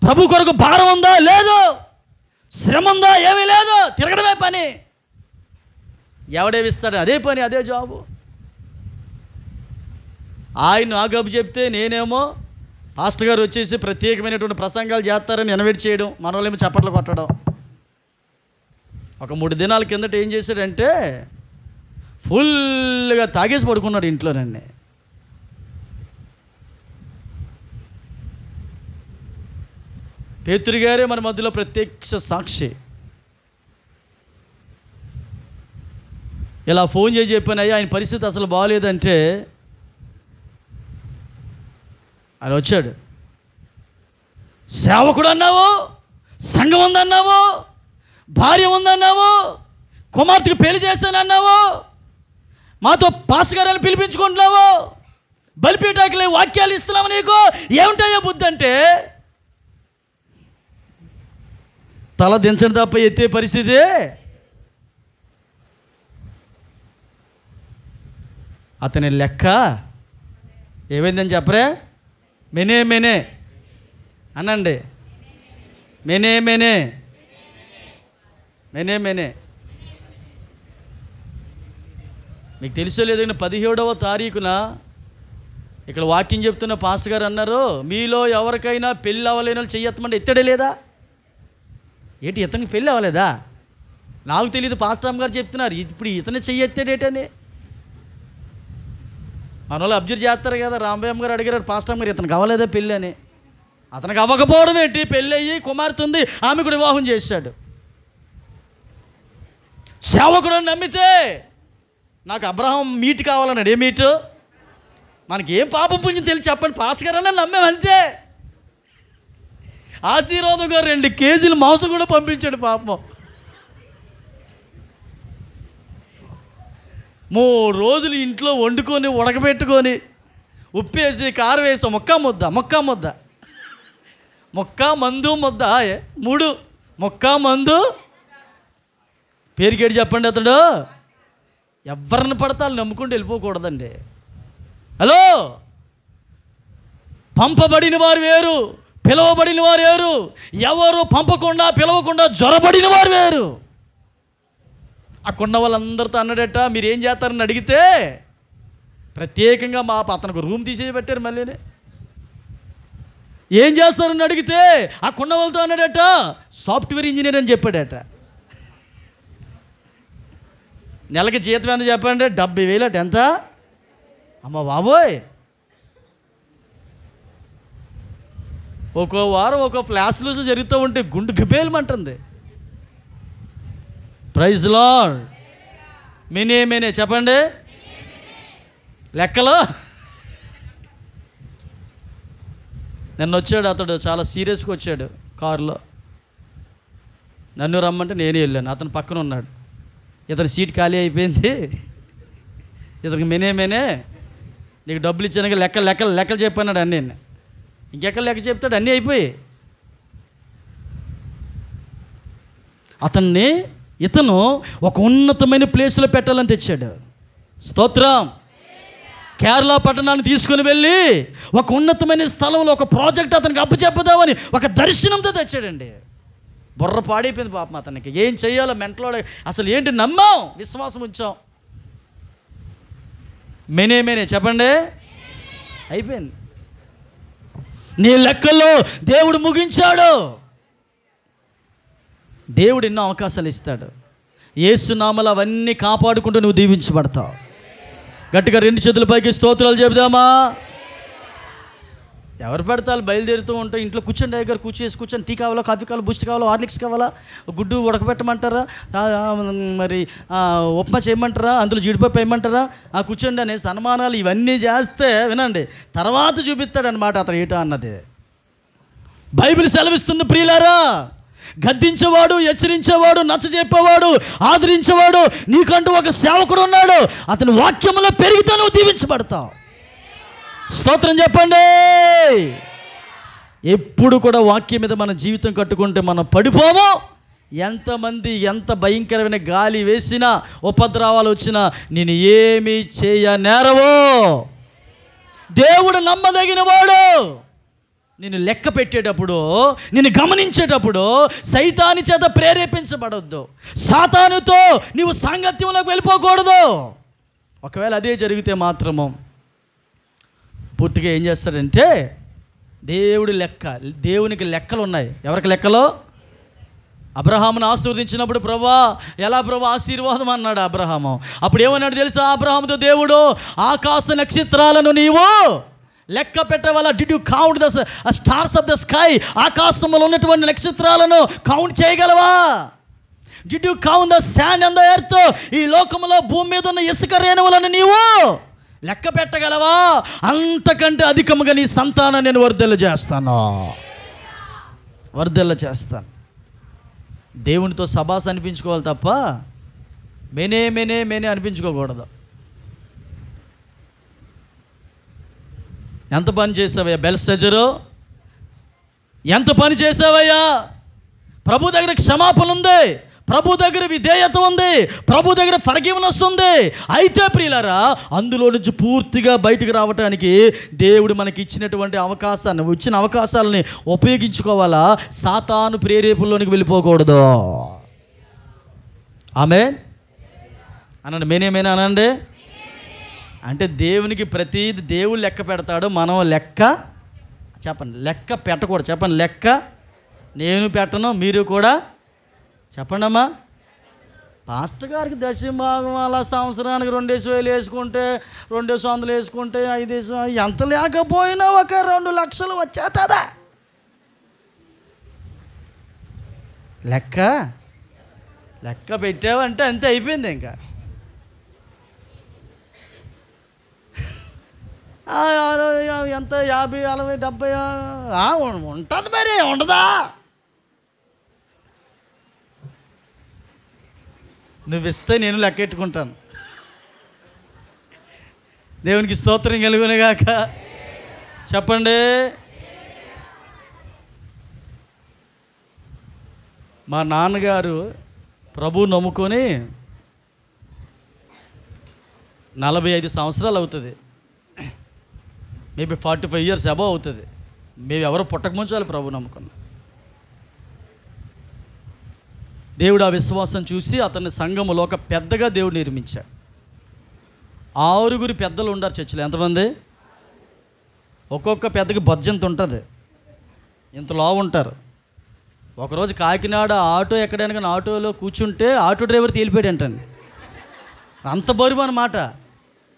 ప్రభు కొరకు భారం ఉందా? లేదు. శ్రమ ఉందా? ఏమీ లేదు. తిరగడమే పని. ఎవడేమిస్తాడు? అదే పని, అదే జాబు. ఆయన నాగబు చెప్తే నేనేమో పాస్టర్ గారు వచ్చేసి ప్రత్యేకమైనటువంటి ప్రసంగాలు చేస్తారని ఎనవేట్ చేయడం, మనోళ్ళేమో చప్పట్లు కొట్టడం. ఒక 3 దినాల కిందట ఏం చేశాడంటే ఫుల్గా తాగేసి పడుకున్నాడు ఇంట్లోనండి. పేతురు గారే మన మధ్యలో ప్రత్యక్ష సాక్షి. ఇలా ఫోన్ చేసి చెప్పాను, అయ్యా ఆయన పరిస్థితి అసలు బాగోలేదంటే ఆయన వచ్చాడు. సేవకుడు అన్నావు, సంఘం ఉందన్నావు, భార్య ఉందన్నావు, కుమార్తెకు పెళ్లి చేశానన్నావు, మాతో పాస్టర్ గారిని పిలిపించుకుంటున్నావు, బలిపీఠాకులే వాక్యాలు ఇస్తున్నావు, నీకు ఏముంటాయో బుద్ధి అంటే తల దించడం తప్ప ఎత్తే పరిస్థితి. అతని లెక్క ఏమైందని చెప్పరే? మెనే మెనే అనండి. మెనే మెనే మెనే మెనే. మీకు తెలుసో లేదండి, 17వ తారీఖున ఇక్కడ వాక్యం చెప్తున్న పాస్టర్ గారు అన్నారు, మీలో ఎవరికైనా పెళ్ళి అవ్వలేని వాళ్ళు చెయ్యత్తమంటే ఎత్తడే లేదా? ఏంటి, ఇతనికి పెళ్ళి అవ్వలేదా? నాకు తెలియదు, పాస్టర్ అమ్మ గారు చెప్తున్నారు. ఇప్పుడు ఇతనే చెయ్యెత్తాడేటని. మన వాళ్ళు అబ్జర్వ్ చేస్తారు కదా. రాంబయ్య గారు అడిగారు, పాస్టర్ గారు ఇతనికి అవ్వలేదా పెళ్ళి అని. అతనికి అవ్వకపోవడం ఏంటి, పెళ్ళి అయ్యి కుమార్తె ఉంది, ఆమె కూడా వివాహం చేశాడు. సేవకుడు నమ్మితే నాకు అబ్రహాం మీట్ కావాలన్నాడు. ఏ మీటు? మనకి ఏం పాపం పుణ్యం తెలిసి చెప్పండి, పాస్టర్ గారు అని నమ్మాం అంతే. ఆశీర్వాదం గారు 2 కేజీలు మాంసం కూడా పంపించాడు పాపం. 3 రోజులు ఇంట్లో వండుకొని ఉడకబెట్టుకొని ఉప్పేసి కారం వేసి మొక్క ముద్ద మొక్క మందు ముద్ద 3 మొక్క మందు పేరుకేడు చెప్పండి. అతడు ఎవరిని పడతాలు నమ్ముకుంటూ వెళ్ళిపోకూడదండి. హలో, పంపబడిన వారు వేరు, పిలవబడిన వారు వేరు. ఎవరు పంపకుండా పిలవకుండా జ్వరబడిన వారు వేరు. అక్కడున్న వాళ్ళందరితో అన్నాడట, మీరు ఏం చేస్తారని అడిగితే ప్రత్యేకంగా అతనికి రూమ్ తీసేసి పెట్టారు. మళ్ళీ ఏం చేస్తారని అడిగితే అక్కడున్న వాళ్ళతో అన్నాడట, సాఫ్ట్వేర్ ఇంజనీర్ అని చెప్పాడట. నెలకి జీతం ఎంత చెప్పండి? 70,000 అట. ఎంత? అమ్మ బాబోయ్. ఒక్కో వారం ఒక్కో ఫ్లాష్ లూజ్ జరుగుతూ ఉంటే గుండు గబేలమంటుంది. Praise lord. మేనే చెప్పండి. లెక్కలో నిన్న వచ్చాడు అతడు, చాలా సీరియస్గా వచ్చాడు కారులో. నన్ను రమ్మంటే నేనే వెళ్ళాను. అతను పక్కన ఉన్నాడు. ఇతని సీట్ ఖాళీ అయిపోయింది. ఇతనికి మేనే నీకు డబ్బులు ఇచ్చాను, లెక్కలు చెప్పన్నాడు. అన్నీ ఇంకెక్కడ లెక్క చెప్తాడు, అన్నీ అయిపోయి. ఇతను ఒక ఉన్నతమైన ప్లేస్లో పెట్టాలని తెచ్చాడు. స్తోత్రం. కేరళ పట్టణాన్ని తీసుకుని వెళ్ళి ఒక ఉన్నతమైన స్థలంలో ఒక ప్రాజెక్ట్ అతనికి అప్పచెప్పుదామని ఒక దర్శనంతో తెచ్చాడండి. బుర్ర పాడైపోయింది పాపం అతనికి. ఏం చెయ్యాలో మెంటలో అసలు ఏంటి నమ్మాం, విశ్వాసం ఉంచాం. మేనే చెప్పండి. అయిపోయింది. నీ లెక్కల్లో దేవుడు ముగించాడు. దేవుడు ఎన్నో అవకాశాలు ఇస్తాడు. యేసు నామములో అవన్నీ కాపాడుకుంటూ నువ్వు దీవించబడతావు. గట్టిగా 2 చేతుల పైకి స్తోత్రాలు చెబుదామా? ఎవరు పెడతారు? బయలుదేరుతూ ఉంటాం. ఇంట్లో కూర్చొని దగ్గర కూర్చొని టీ కావాలా, కాఫీ కావాలా, బూస్ట్ కావాలా, హార్లిక్స్ కావాలా, గుడ్డు ఉడకబెట్టమంటారా, మరి ఉప్మా చేయమంటారా, అందులో జీడిపప్పు వేయమంటారా, కూర్చోండి అనే సన్మానాలు ఇవన్నీ చేస్తే వినండి, తర్వాత చూపిస్తాడనమాట అతను ఏటా అన్నది. బైబిల్ సెలవిస్తుంది ప్రియులారా, గద్దించేవాడు, హెచ్చరించేవాడు, నచ్చజెప్పేవాడు, ఆదరించేవాడు నీకంటూ ఒక సేవకుడు ఉన్నాడు. అతని వాక్యంలో పెరిగితే నువ్వు దీవించబడతావు. స్తోత్రం చెప్పండి. ఎప్పుడు కూడా వాక్యం మీద మన జీవితం కట్టుకుంటే మనం పడిపోము. ఎంతమంది ఎంత భయంకరమైన గాలి వేసినా, ఉపద్రవాలు వచ్చినా నేను ఏమీ చేయనేరవో. దేవుడు నమ్మదగిన వాడు. నిన్ను లెక్క పెట్టేటప్పుడు, నిన్ను గమనించేటప్పుడు సైతాని చేత ప్రేరేపించబడొద్దు. సాతానుతో నీవు సాంగత్యంలోకి వెళ్ళిపోకూడదు. ఒకవేళ అదే జరిగితే మాత్రము పూర్తిగా ఏం చేస్తాడంటే దేవునికి లెక్కలు ఉన్నాయి. ఎవరికి లెక్కలో? అబ్రహామును ఆశీర్వదించినప్పుడు ప్రభా ఎలా ప్రభా ఆశీర్వాదం అన్నాడు అబ్రహాము. అప్పుడు ఏమన్నాడు తెలుసా అబ్రహాముతో దేవుడు? ఆకాశ నక్షత్రాలను నీవు లెక్క పెట్టవాలా? Did you count the stars of the sky? ఆకాశంలో ఉన్నటువంటి నక్షత్రాలను కౌంట్ చేయగలవా? Did you count the sand on the earth? ఈ లోకంలో భూమి మీద ఉన్న ఇసుక రేణువులను నీవు లెక్క పెట్టగలవా? అంతకంటే అధికముగా నీ సంతానం నేను వర్ధిల్ల చేస్తాను. దేవునితో సబాస్ అనిపించుకోవాలి తప్ప మేనే అనిపించుకోకూడదు. ఎంత పని చేసావయ్యా బెల్షెజరు? ఎంత పని చేసావయ్యా? ప్రభు దగ్గర క్షమాపణ ఉంది, ప్రభు దగ్గర విధేయత ఉంది, ప్రభు దగ్గర ఫర్గివ్నెస్ ఉంది. అయితే ప్రియులారా, అందులో నుంచి పూర్తిగా బయటకు రావడానికి దేవుడు మనకి ఇచ్చినటువంటి అవకాశాలని ఉపయోగించుకోవాలా? సాతాను ప్రేరేపుల్లోనికి వెళ్ళిపోకూడదు. ఆమేన్ అనండి. మేనే అనండి. అంటే దేవునికి ప్రతిది దేవుడు లెక్క పెడతాడు, మనం లెక్క లెక్క పెట్టకూడదు. చెప్పండి, లెక్క నేను పెట్టను, మీరు కూడా చెప్పండి అమ్మా. పాస్టర్ గారికి దశభాగం అలా సంవత్సరానికి 2,000 వేసుకుంటే 2,100 వేసుకుంటే 5,000 ఎంత లేకపోయినా ఒక 2 లక్షలు వచ్చేస్తుందా? లెక్క పెట్టావంటే అంతే, అయిపోయింది. ఇంకా ఎంత 50, 60, 70 ఉంటుంది. మరి ఉండదా? నువ్వు ఇస్తే నేను లెక్కెట్టుకుంటాను. దేవునికి స్తోత్రం కలుగునుగాక. చెప్పండి. మా నాన్నగారు ప్రభు నమ్ముకొని 45 సంవత్సరాలు అవుతుంది. మేబీ 45 years అబవ్ అవుతుంది. మేము ఎవరో పుట్టకముందు చాలు ప్రభు నమ్ముకున్నాం. దేవుడు ఆ విశ్వాసం చూసి అతన్ని సంఘములో ఒక పెద్దగా దేవుడు నిర్మించాడు. 6 పెద్దలు ఉండారు చర్చిలో. ఎంతమంది? ఒక్కొక్క పెద్దకి బొజ్జంత ఉంటుంది, ఇంత లావు ఉంటారు. ఒకరోజు కాకినాడ ఆటో ఎక్కడానికి ఆటోలో కూర్చుంటే ఆటో డ్రైవర్ తేలిపోయాడు అంటండి. అంత బరువు అన్నమాట.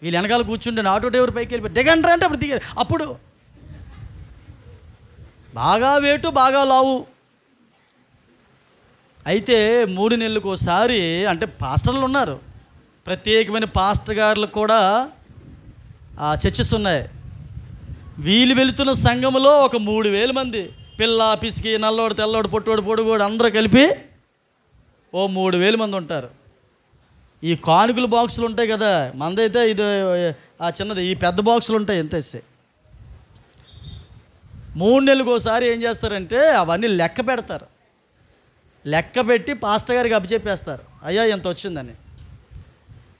వీళ్ళు వెనకాల కూర్చుంటే ఆటో డ్రైవర్ పైకి వెళ్ళిపోయి దిగంటారా అంటే అప్పుడు దిగారు. అప్పుడు బాగా వేటు బాగా లావు. అయితే 3 నెలలకు ఒకసారి, అంటే పాస్టర్లు ఉన్నారు, ప్రత్యేకమైన పాస్టర్ గారులకు కూడా చర్చెస్ ఉన్నాయి. వీళ్ళు వెళుతున్న సంఘంలో ఒక 3,000 మంది, పిల్ల పిసికి నల్లోడు తెల్లోడు పొట్టోడు పొడుగోడు అందరూ కలిపి ఓ 3,000 మంది ఉంటారు. ఈ కానుకల బాక్సులు ఉంటాయి కదా, మందైతే ఇది చిన్నది, ఈ పెద్ద బాక్సులు ఉంటాయి ఎంత ఇస్తే. 3 నెలలకు ఒకసారి ఏం చేస్తారంటే అవన్నీ లెక్క పెడతారు. లెక్క పెట్టి పాస్టర్ గారికి అప్పచెప్పేస్తారు, అయ్యా ఎంత వచ్చిందని.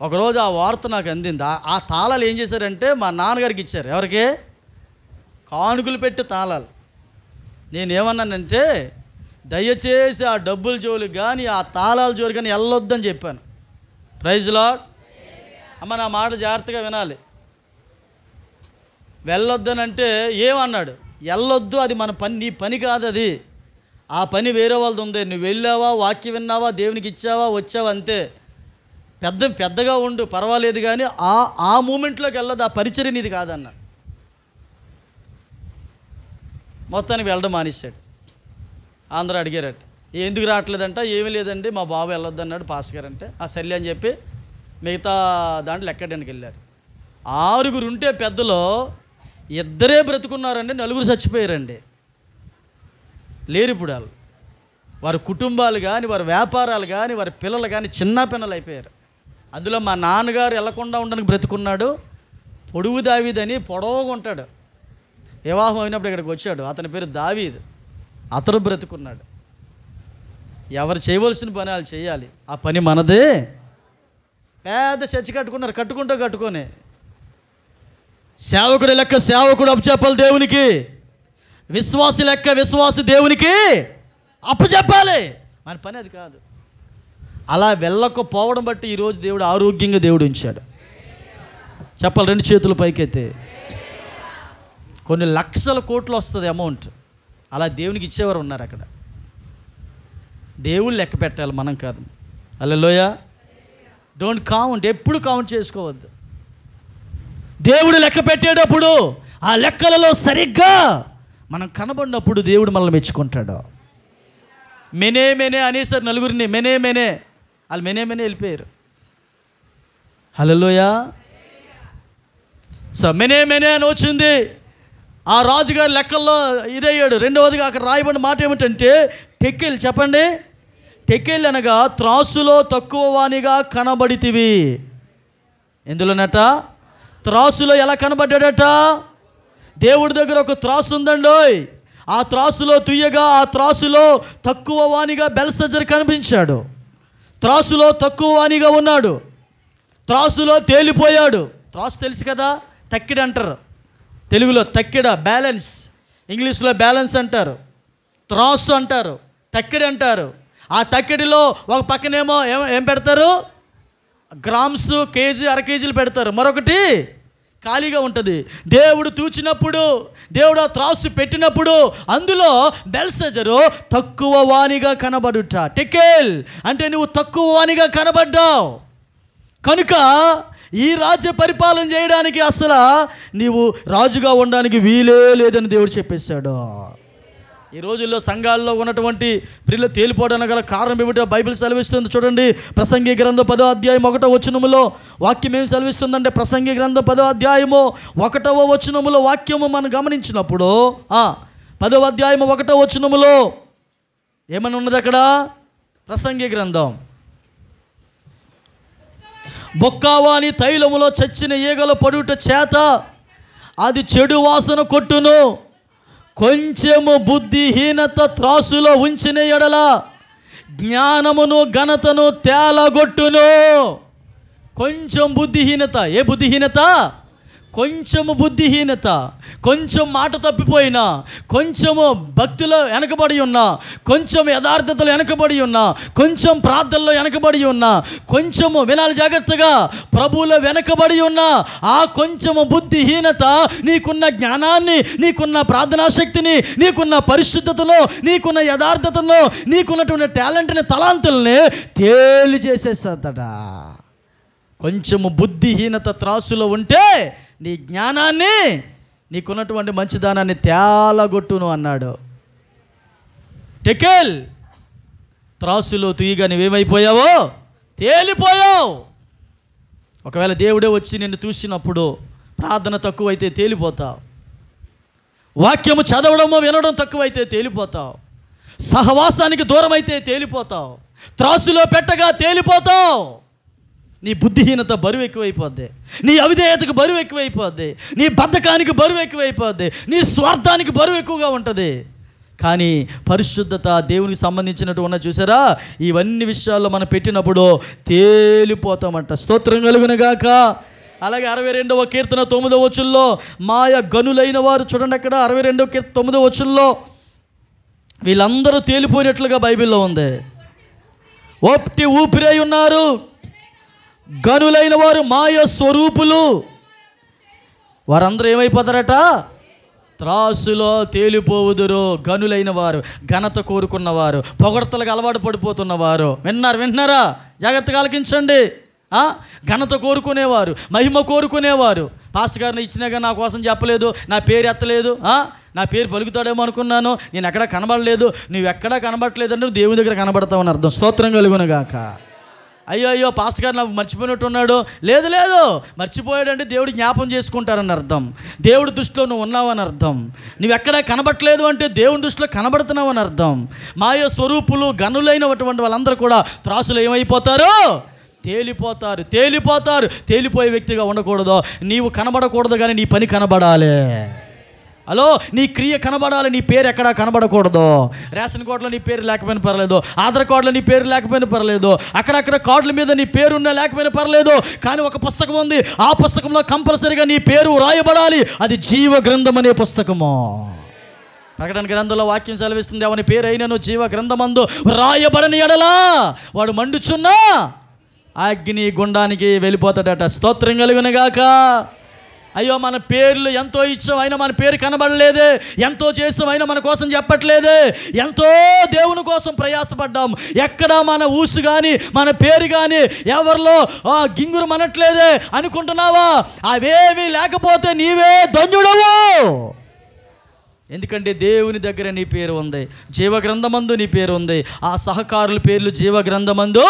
ఒకరోజు ఆ వార్త నాకు అందింది. ఆ తాళాలు ఏం చేశారంటే మా నాన్నగారికి ఇచ్చారు. ఎవరికి? కానుకలు పెట్టి తాళాలు. నేనేమన్నానంటే దయచేసి ఆ డబ్బుల జోలికి కానీ ఆ తాళాల జోలికి కానీ వెళ్ళొద్దని చెప్పాను. Praise Lord. అమ్మ నా మాట జాగ్రత్తగా వినాలి. వెళ్ళొద్దనంటే ఏమన్నాడు? వెళ్ళొద్దు, అది మన పని, నీ పని కాదు అది. ఆ పని వేరే వాళ్ళది ఉంది. నువ్వు వెళ్ళావా, వాక్యం విన్నావా, దేవునికి ఇచ్చావా, వచ్చావా, అంతే. పెద్దగా ఉండు పర్వాలేదు, కానీ ఆ మూమెంట్లోకి వెళ్ళదు, ఆ పరిచర్య నీది కాదన్న. మొత్తానికి వెళ్ళడం మానేశాడు. అందరూ అడిగారట, ఎందుకు రావట్లేదంట. ఏమీ లేదండి మా బాబు వెళ్ళొద్దు అన్నాడు పాస్టర్ గారు. అంటే ఆ సర్లే అని చెప్పి మిగతా దాంట్లో లెక్కడానికి వెళ్ళారు. 6 ఉంటే పెద్దలో 2 బ్రతుకున్నారండి, 4 చచ్చిపోయారండి. లేరు ఇప్పుడు వాళ్ళు. వారి కుటుంబాలు కానీ, వారి వ్యాపారాలు కానీ, వారి పిల్లలు కానీ చిన్న పిల్లలు అయిపోయారు. అందులో మా నాన్నగారు వెళ్లకుండా ఉండడానికి బ్రతుకున్నాడు. పొడుగు దావీదని పొడవుగా ఉంటాడు. వివాహం అయినప్పుడు ఇక్కడికి వచ్చాడు. అతని పేరు దావీదు. అతడు బ్రతుకున్నాడు. ఎవరు చేయవలసిన పని వాళ్ళు చేయాలి. ఆ పని మనదే. పెద్ద చర్చి కట్టుకున్నారు. కట్టుకొని సేవకుడి లెక్క సేవకుడు అప్పచెప్పాలి దేవునికి. విశ్వాసి లెక్క విశ్వాసి దేవునికి అప్పచెప్పాలి. మన పని అది కాదు. అలా వెళ్ళకపోవడం బట్టి ఈరోజు దేవుడు ఆరోగ్యంగా దేవుడు ఉంచాడు. చెప్పాలి 2 చేతులు పైకైతే. కొన్ని లక్షల కోట్లు వస్తుంది అమౌంట్. అలా దేవునికి ఇచ్చేవారు ఉన్నారు అక్కడ. దేవుళ్ళు లెక్క పెట్టాలి, మనం కాదు. హల్లెలూయా. Don't count. ఎప్పుడు కౌంట్ చేసుకోవద్దు. దేవుడు లెక్క పెట్టేటప్పుడు ఆ లెక్కలలో సరిగ్గా మనం కనబడినప్పుడు దేవుడు మనల్ని మెచ్చుకుంటాడు. మెనే అనేసారు నలుగురిని. మెనే వాళ్ళు మెనే వెళ్ళిపోయారు. హల్లెలూయా. సో మెనే అని వచ్చింది. ఆ రాజుగారి లెక్కల్లో ఇదయ్యాడు. రెండవదిగా అక్కడ రాయబడిన మాట ఏమిటంటే టెకెల్. చెప్పండి. టెకెల్ అనగా త్రాసులో తక్కువ వానిగా కనబడితివి. ఎందులోనట? త్రాసులో ఎలా కనబడ్డాడట? దేవుడి దగ్గర ఒక త్రాసు ఉందండోయ్. ఆ త్రాసులో తుయ్యగా, ఆ త్రాసులో తక్కువ వానిగా బెల్షజ్జర్ కనిపించాడు. త్రాసులో తక్కువ వానిగా ఉన్నాడు. త్రాసులో తేలిపోయాడు. త్రాసు తెలుసు కదా, తక్కిడి అంటారు. తెలుగులో తక్కిడ, బ్యాలెన్స్. ఇంగ్లీష్లో బ్యాలెన్స్ అంటారు, త్రాసు అంటారు, తక్కిడి అంటారు. ఆ తక్కిడిలో ఒక పక్కనేమో ఏం పెడతారు? గ్రామ్స్, కేజీ, అర కేజీలు పెడతారు. మరొకటి ఖాళీగా ఉంటుంది. దేవుడు తూచినప్పుడు, దేవుడు ఆ త్రాసు పెట్టినప్పుడు అందులో బెల్షెజరు తక్కువ వానిగా కనబడుట. టెకేల్ అంటే నువ్వు తక్కువ వానిగా కనబడ్డావు కనుక ఈ రాజ్య పరిపాలన చేయడానికి అసలు నీవు రాజుగా ఉండడానికి వీలే లేదని దేవుడు చెప్పేశాడు. ఈ రోజుల్లో సంఘాల్లో ఉన్నటువంటి ప్రియులు తేలిపోవడానికి గల కారణం ఏమిటో బైబిల్ సెలవిస్తుంది. చూడండి, ప్రసంగి గ్రంథం 10వ అధ్యాయం 1వ వచనములో వాక్యం ఏమి సెలవిస్తుందంటే, ప్రసంగి గ్రంథం 10వ అధ్యాయము 1వ వచనములో వాక్యము మనం గమనించినప్పుడు 10వ అధ్యాయము 1వ వచనములో ఏమని ఉన్నది అక్కడ? ప్రసంగి గ్రంథం, బొక్కావాని తైలములో చచ్చిన ఈగల పడుట చేత అది చెడు వాసన కొట్టును, కొంచెము బుద్ధిహీనత త్రాసులో ఉంచిన ఎడల జ్ఞానమును ఘనతను తేలగొట్టును. కొంచెం బుద్ధిహీనత. ఏ బుద్ధిహీనత? కొంచెము బుద్ధిహీనత. కొంచెం మాట తప్పిపోయినా, కొంచెము భక్తిలో వెనకబడి ఉన్నా, కొంచెం యథార్థతలో వెనకబడి ఉన్నా, కొంచెం ప్రార్థనలో వెనకబడి ఉన్నా, కొంచెము వినాలి జాగ్రత్తగా, ప్రభువులో వెనకబడి ఉన్నా, ఆ కొంచెము బుద్ధిహీనత నీకున్న జ్ఞానాన్ని, నీకున్న ప్రార్థనా శక్తిని, నీకున్న పరిశుద్ధతను, నీకున్న యథార్థతను, నీకున్నటువంటి టాలెంట్ని, తలాంతుల్ని తేలి చేసేస్తుందట. కొంచెము బుద్ధిహీనత త్రాసులో ఉంటే నీ జ్ఞానాన్ని, నీకున్నటువంటి మంచిదానాన్ని తేలగొట్టును అన్నాడు. టెకేల్ త్రాసులో తూయగా నువ్వేమైపోయావో? తేలిపోయావు. ఒకవేళ దేవుడే వచ్చి నిన్ను చూసినప్పుడు ప్రార్థన తక్కువైతే తేలిపోతావు, వాక్యము చదవడమో వినడం తక్కువైతే తేలిపోతావు, సహవాసానికి దూరం అయితే తేలిపోతావు, త్రాసులో పెట్టగా తేలిపోతావు. నీ బుద్ధిహీనత బరువు ఎక్కువైపోద్ది, నీ అవిధేయతకు బరువు ఎక్కువైపోద్ది, నీ బద్ధకానికి బరువు ఎక్కువైపోద్ది, నీ స్వార్థానికి బరువు ఎక్కువగా ఉంటుంది. కానీ పరిశుద్ధత, దేవునికి సంబంధించినట్టు ఉన్న చూసారా, ఇవన్నీ విషయాల్లో మనం పెట్టినప్పుడు తేలిపోతామంట. స్తోత్రం కలుగునుగాక. అలాగే 62వ కీర్తన 9వ వచనంలో మాయ గనులైన వారు, చూడండి అక్కడ 62వ కీర్తన 9వ వచనంలో వీళ్ళందరూ తేలిపోయినట్లుగా బైబిల్లో ఉంది. ఒట్టి ఊపిరై ఉన్నారు, గనులైన వారు మాయ స్వరూపులు, వారందరూ ఏమైపోతారట? త్రాసులో తేలిపోవుదురు. గనులైన వారు, ఘనత కోరుకున్నవారు, పొగడ్తలకు అలవాటు పడిపోతున్నవారు. విన్నారా? జాగ్రత్తగా ఆలకించండి. ఘనత కోరుకునేవారు, మహిమ కోరుకునేవారు. పాస్టర్ గారిని ఇచ్చినా కానీ నా కోసం చెప్పలేదు, నా పేరు ఎత్తలేదు, నా పేరు పలుకుతాడేమో అనుకున్నాను, నేను ఎక్కడా కనబడలేదు. నువ్వు ఎక్కడా కనబడట్లేదంటే నువ్వు దేవుని దగ్గర కనబడతావని అర్థం. స్తోత్రం కలుగునుగాక. అయ్యో పాస్టర్ గారు నాకు మర్చిపోయినట్టున్నాడు. లేదు, మర్చిపోయాడంటే దేవుడు జ్ఞాపం చేసుకుంటారని అర్థం. దేవుడి దృష్టిలో నువ్వు ఉన్నావని అర్థం. నువ్వు ఎక్కడా కనబడట్లేదు అంటే దేవుని దృష్టిలో కనబడుతున్నావు అని అర్థం. మాయ స్వరూపులు, గనులైనటువంటి వాళ్ళందరూ కూడా త్రాసులు ఏమైపోతారు? తేలిపోతారు. తేలిపోయే వ్యక్తిగా ఉండకూడదు. నీవు కనబడకూడదు, కానీ నీ పని కనబడాలి. హలో, నీ క్రియ కనబడాలి, నీ పేరు ఎక్కడా కనబడకూడదు. రేషన్ కార్డులో నీ పేరు లేకపోయినా పర్లేదు, ఆధార్ కార్డులో నీ పేరు లేకపోయినా పర్లేదు, అక్కడక్కడ కార్డుల మీద నీ పేరు ఉన్నా లేకపోయినా పర్లేదు, కానీ ఒక పుస్తకం ఉంది, ఆ పుస్తకంలో కంపల్సరీగా నీ పేరు రాయబడాలి. అది జీవ గ్రంథం అనే పుస్తకము. ప్రకటన గ్రంథంలో వాక్యం సెలవిస్తుంది, అవని పేరు అయినను జీవ గ్రంథమందు రాయబడని ఎడలా వాడు మండుచున్నా అగ్ని గుండానికి వెళ్ళిపోతాడట. స్తోత్రం కలుగునుగాక. అయ్యో, మన పేర్లు ఎంతో ఇచ్చాం, అయినా మన పేరు కనబడలేదే. ఎంతో చేసాం, అయినా మన కోసం చెప్పట్లేదే. ఎంతో దేవుని కోసం ప్రయాసపడ్డాం, ఎక్కడా మన ఊసు కానీ మన పేరు కానీ ఎవరిలో గింగురు మనట్లేదే అనుకుంటున్నావా? అవేవి లేకపోతే నీవే ధన్యుడవు. ఎందుకంటే దేవుని దగ్గర నీ పేరు ఉంది, జీవగ్రంథమందు నీ పేరు ఉంది. ఆ సహకారుల పేర్లు జీవగ్రంథమందు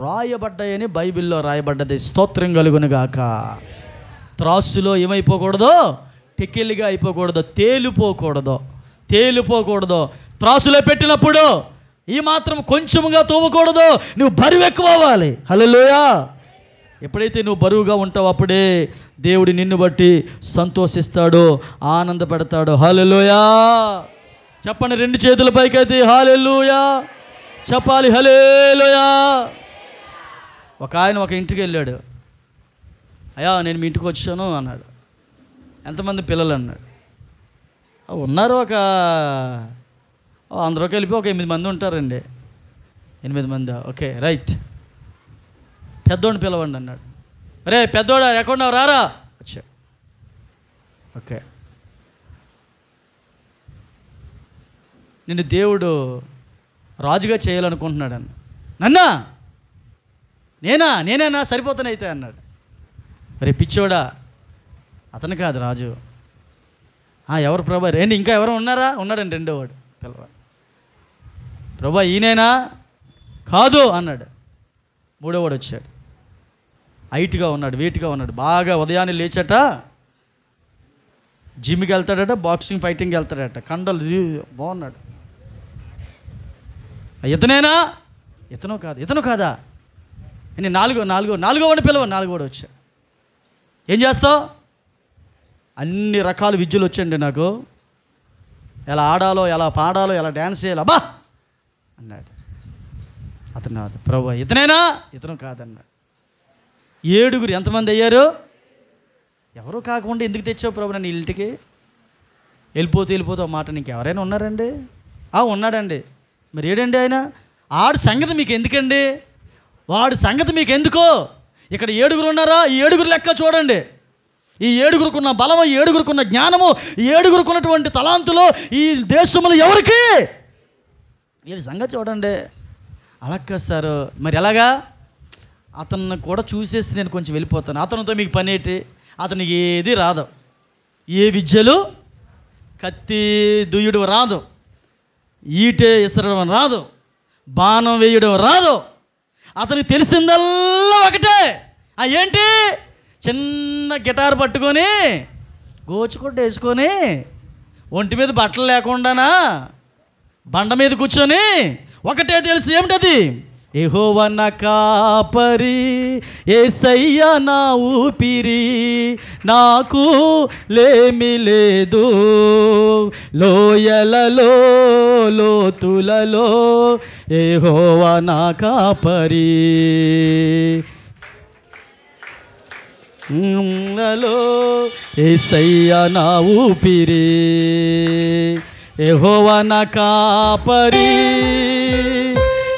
రాయబడ్డాయని బైబిల్లో రాయబడ్డది. స్తోత్రం కలుగునుగాక. త్రాసులో ఏమైపోకూడదు? టెకెలిగా అయిపోకూడదు, తేలిపోకూడదు. త్రాసులో పెట్టినప్పుడు ఈ మాత్రం కొంచెముగా తోవకూడదు, నువ్వు బరువు ఎక్కువ అవ్వాలి. హల్లెలూయా. ఎప్పుడైతే నువ్వు బరువుగా ఉంటావో అప్పుడే దేవుడు నిన్ను బట్టి సంతోషిస్తాడు, ఆనందపడతాడు. హల్లెలూయా. చెప్పండి, 2 చేతుల పైకైతే హల్లెలూయా చెప్పాలి. హల్లెలూయా. ఒక ఆయన ఒక ఇంటికి వెళ్ళాడు. అయ్యా, నేను మీ ఇంటికి వచ్చాను అన్నాడు. ఎంతమంది పిల్లలు అన్నాడు. ఉన్నారు ఒక అందరూ కలిపి ఒక 8 మంది ఉంటారండి. 8 మంది. Okay, right. పెద్దోడిని పిలవండి అన్నాడు. అరే పెద్దోడా, ఎక్కడున్నావు, రారా. వచ్చా. ఓకే, నిన్ను దేవుడు రాజుగా చేయాలనుకుంటున్నాడు అన్న. నన్నా నేనేనా సరిపోతానైతే అన్నాడు. మరి పిచ్చోడా, అతను కాదు రాజు. ఎవరు ప్రభా? ఏంటి ఇంకా ఎవరు ఉన్నాడండి రెండోవాడు. పిల్లవా, ప్రభా ఈయనేనా? కాదు అన్నాడు. మూడోవాడు వచ్చాడు. హైట్గా ఉన్నాడు, వెయిట్గా ఉన్నాడు, బాగా ఉదయాన్నే లేచట జిమ్కి వెళ్తాడట, బాక్సింగ్ ఫైటింగ్కి వెళ్తాడట, కండలు బాగున్నాడు. ఇతనేనా? ఇతను కాదా? నేను నాలుగోవాడిని పిలవ. నాలుగోవాడు వచ్చాడు. ఏం చేస్తావు? అన్ని రకాల విద్యలు వచ్చండి నాకు, ఎలా ఆడాలో, ఎలా పాడాలో, ఎలా డ్యాన్స్ చేయాలో అబ్బా అన్నాడు. అతను కాదు. ప్రభు ఇతనేనా? ఇతను కాదన్నాడు. 7 ఎంతమంది అయ్యారు? ఎవరు కాకుండా ఎందుకు తెచ్చావు ప్రభు నన్ను ఇంటికి? వెళ్ళిపోతూ మాట, ఇంకెవరైనా ఉన్నారండి? ఉన్నాడండి. మరి ఏడండి ఆయన? ఆడి సంగతి మీకు ఎందుకండి? వాడి సంగతి మీకు ఎందుకో? ఇక్కడ 7 ఉన్నారా? ఈ 7 లెక్క చూడండి. ఈ 7కున్న బలము, ఈ 7కున్న జ్ఞానము, ఈ 7కున్నటువంటి తలాంతులు ఈ దేశంలో ఎవరికి? వీళ్ళ సంగతి చూడండి. అలా కాదు సార్. మరి ఎలాగా? అతన్ని కూడా చూసేసి నేను కొంచెం వెళ్ళిపోతాను. అతనితో మీకు పని ఏంటి? అతనికి ఏది రాదు. ఏ విద్యలు, కత్తి దుయ్యడం రాదు, ఈటే ఇసరడం రాదు, బాణం వేయడం రాదు. అతనికి తెలిసిందల్లా ఒకటే. ఏంటి? చిన్న గిటార్ పట్టుకొని గోచుకొట్టు వేసుకొని ఒంటి మీద బట్టలు లేకుండానా బండ మీద కూర్చొని ఒకటే తెలుసు. ఏమిటది? యెహోవా నా కాపరి, యేసయ్యా నా ఊపిరి, నాకు లేమి లేదు, లోయలలో లోతులలో యెహోవా నా కాపరి, యేసయ్యా నా ఊపిరి, యెహోవా నా కాపరి,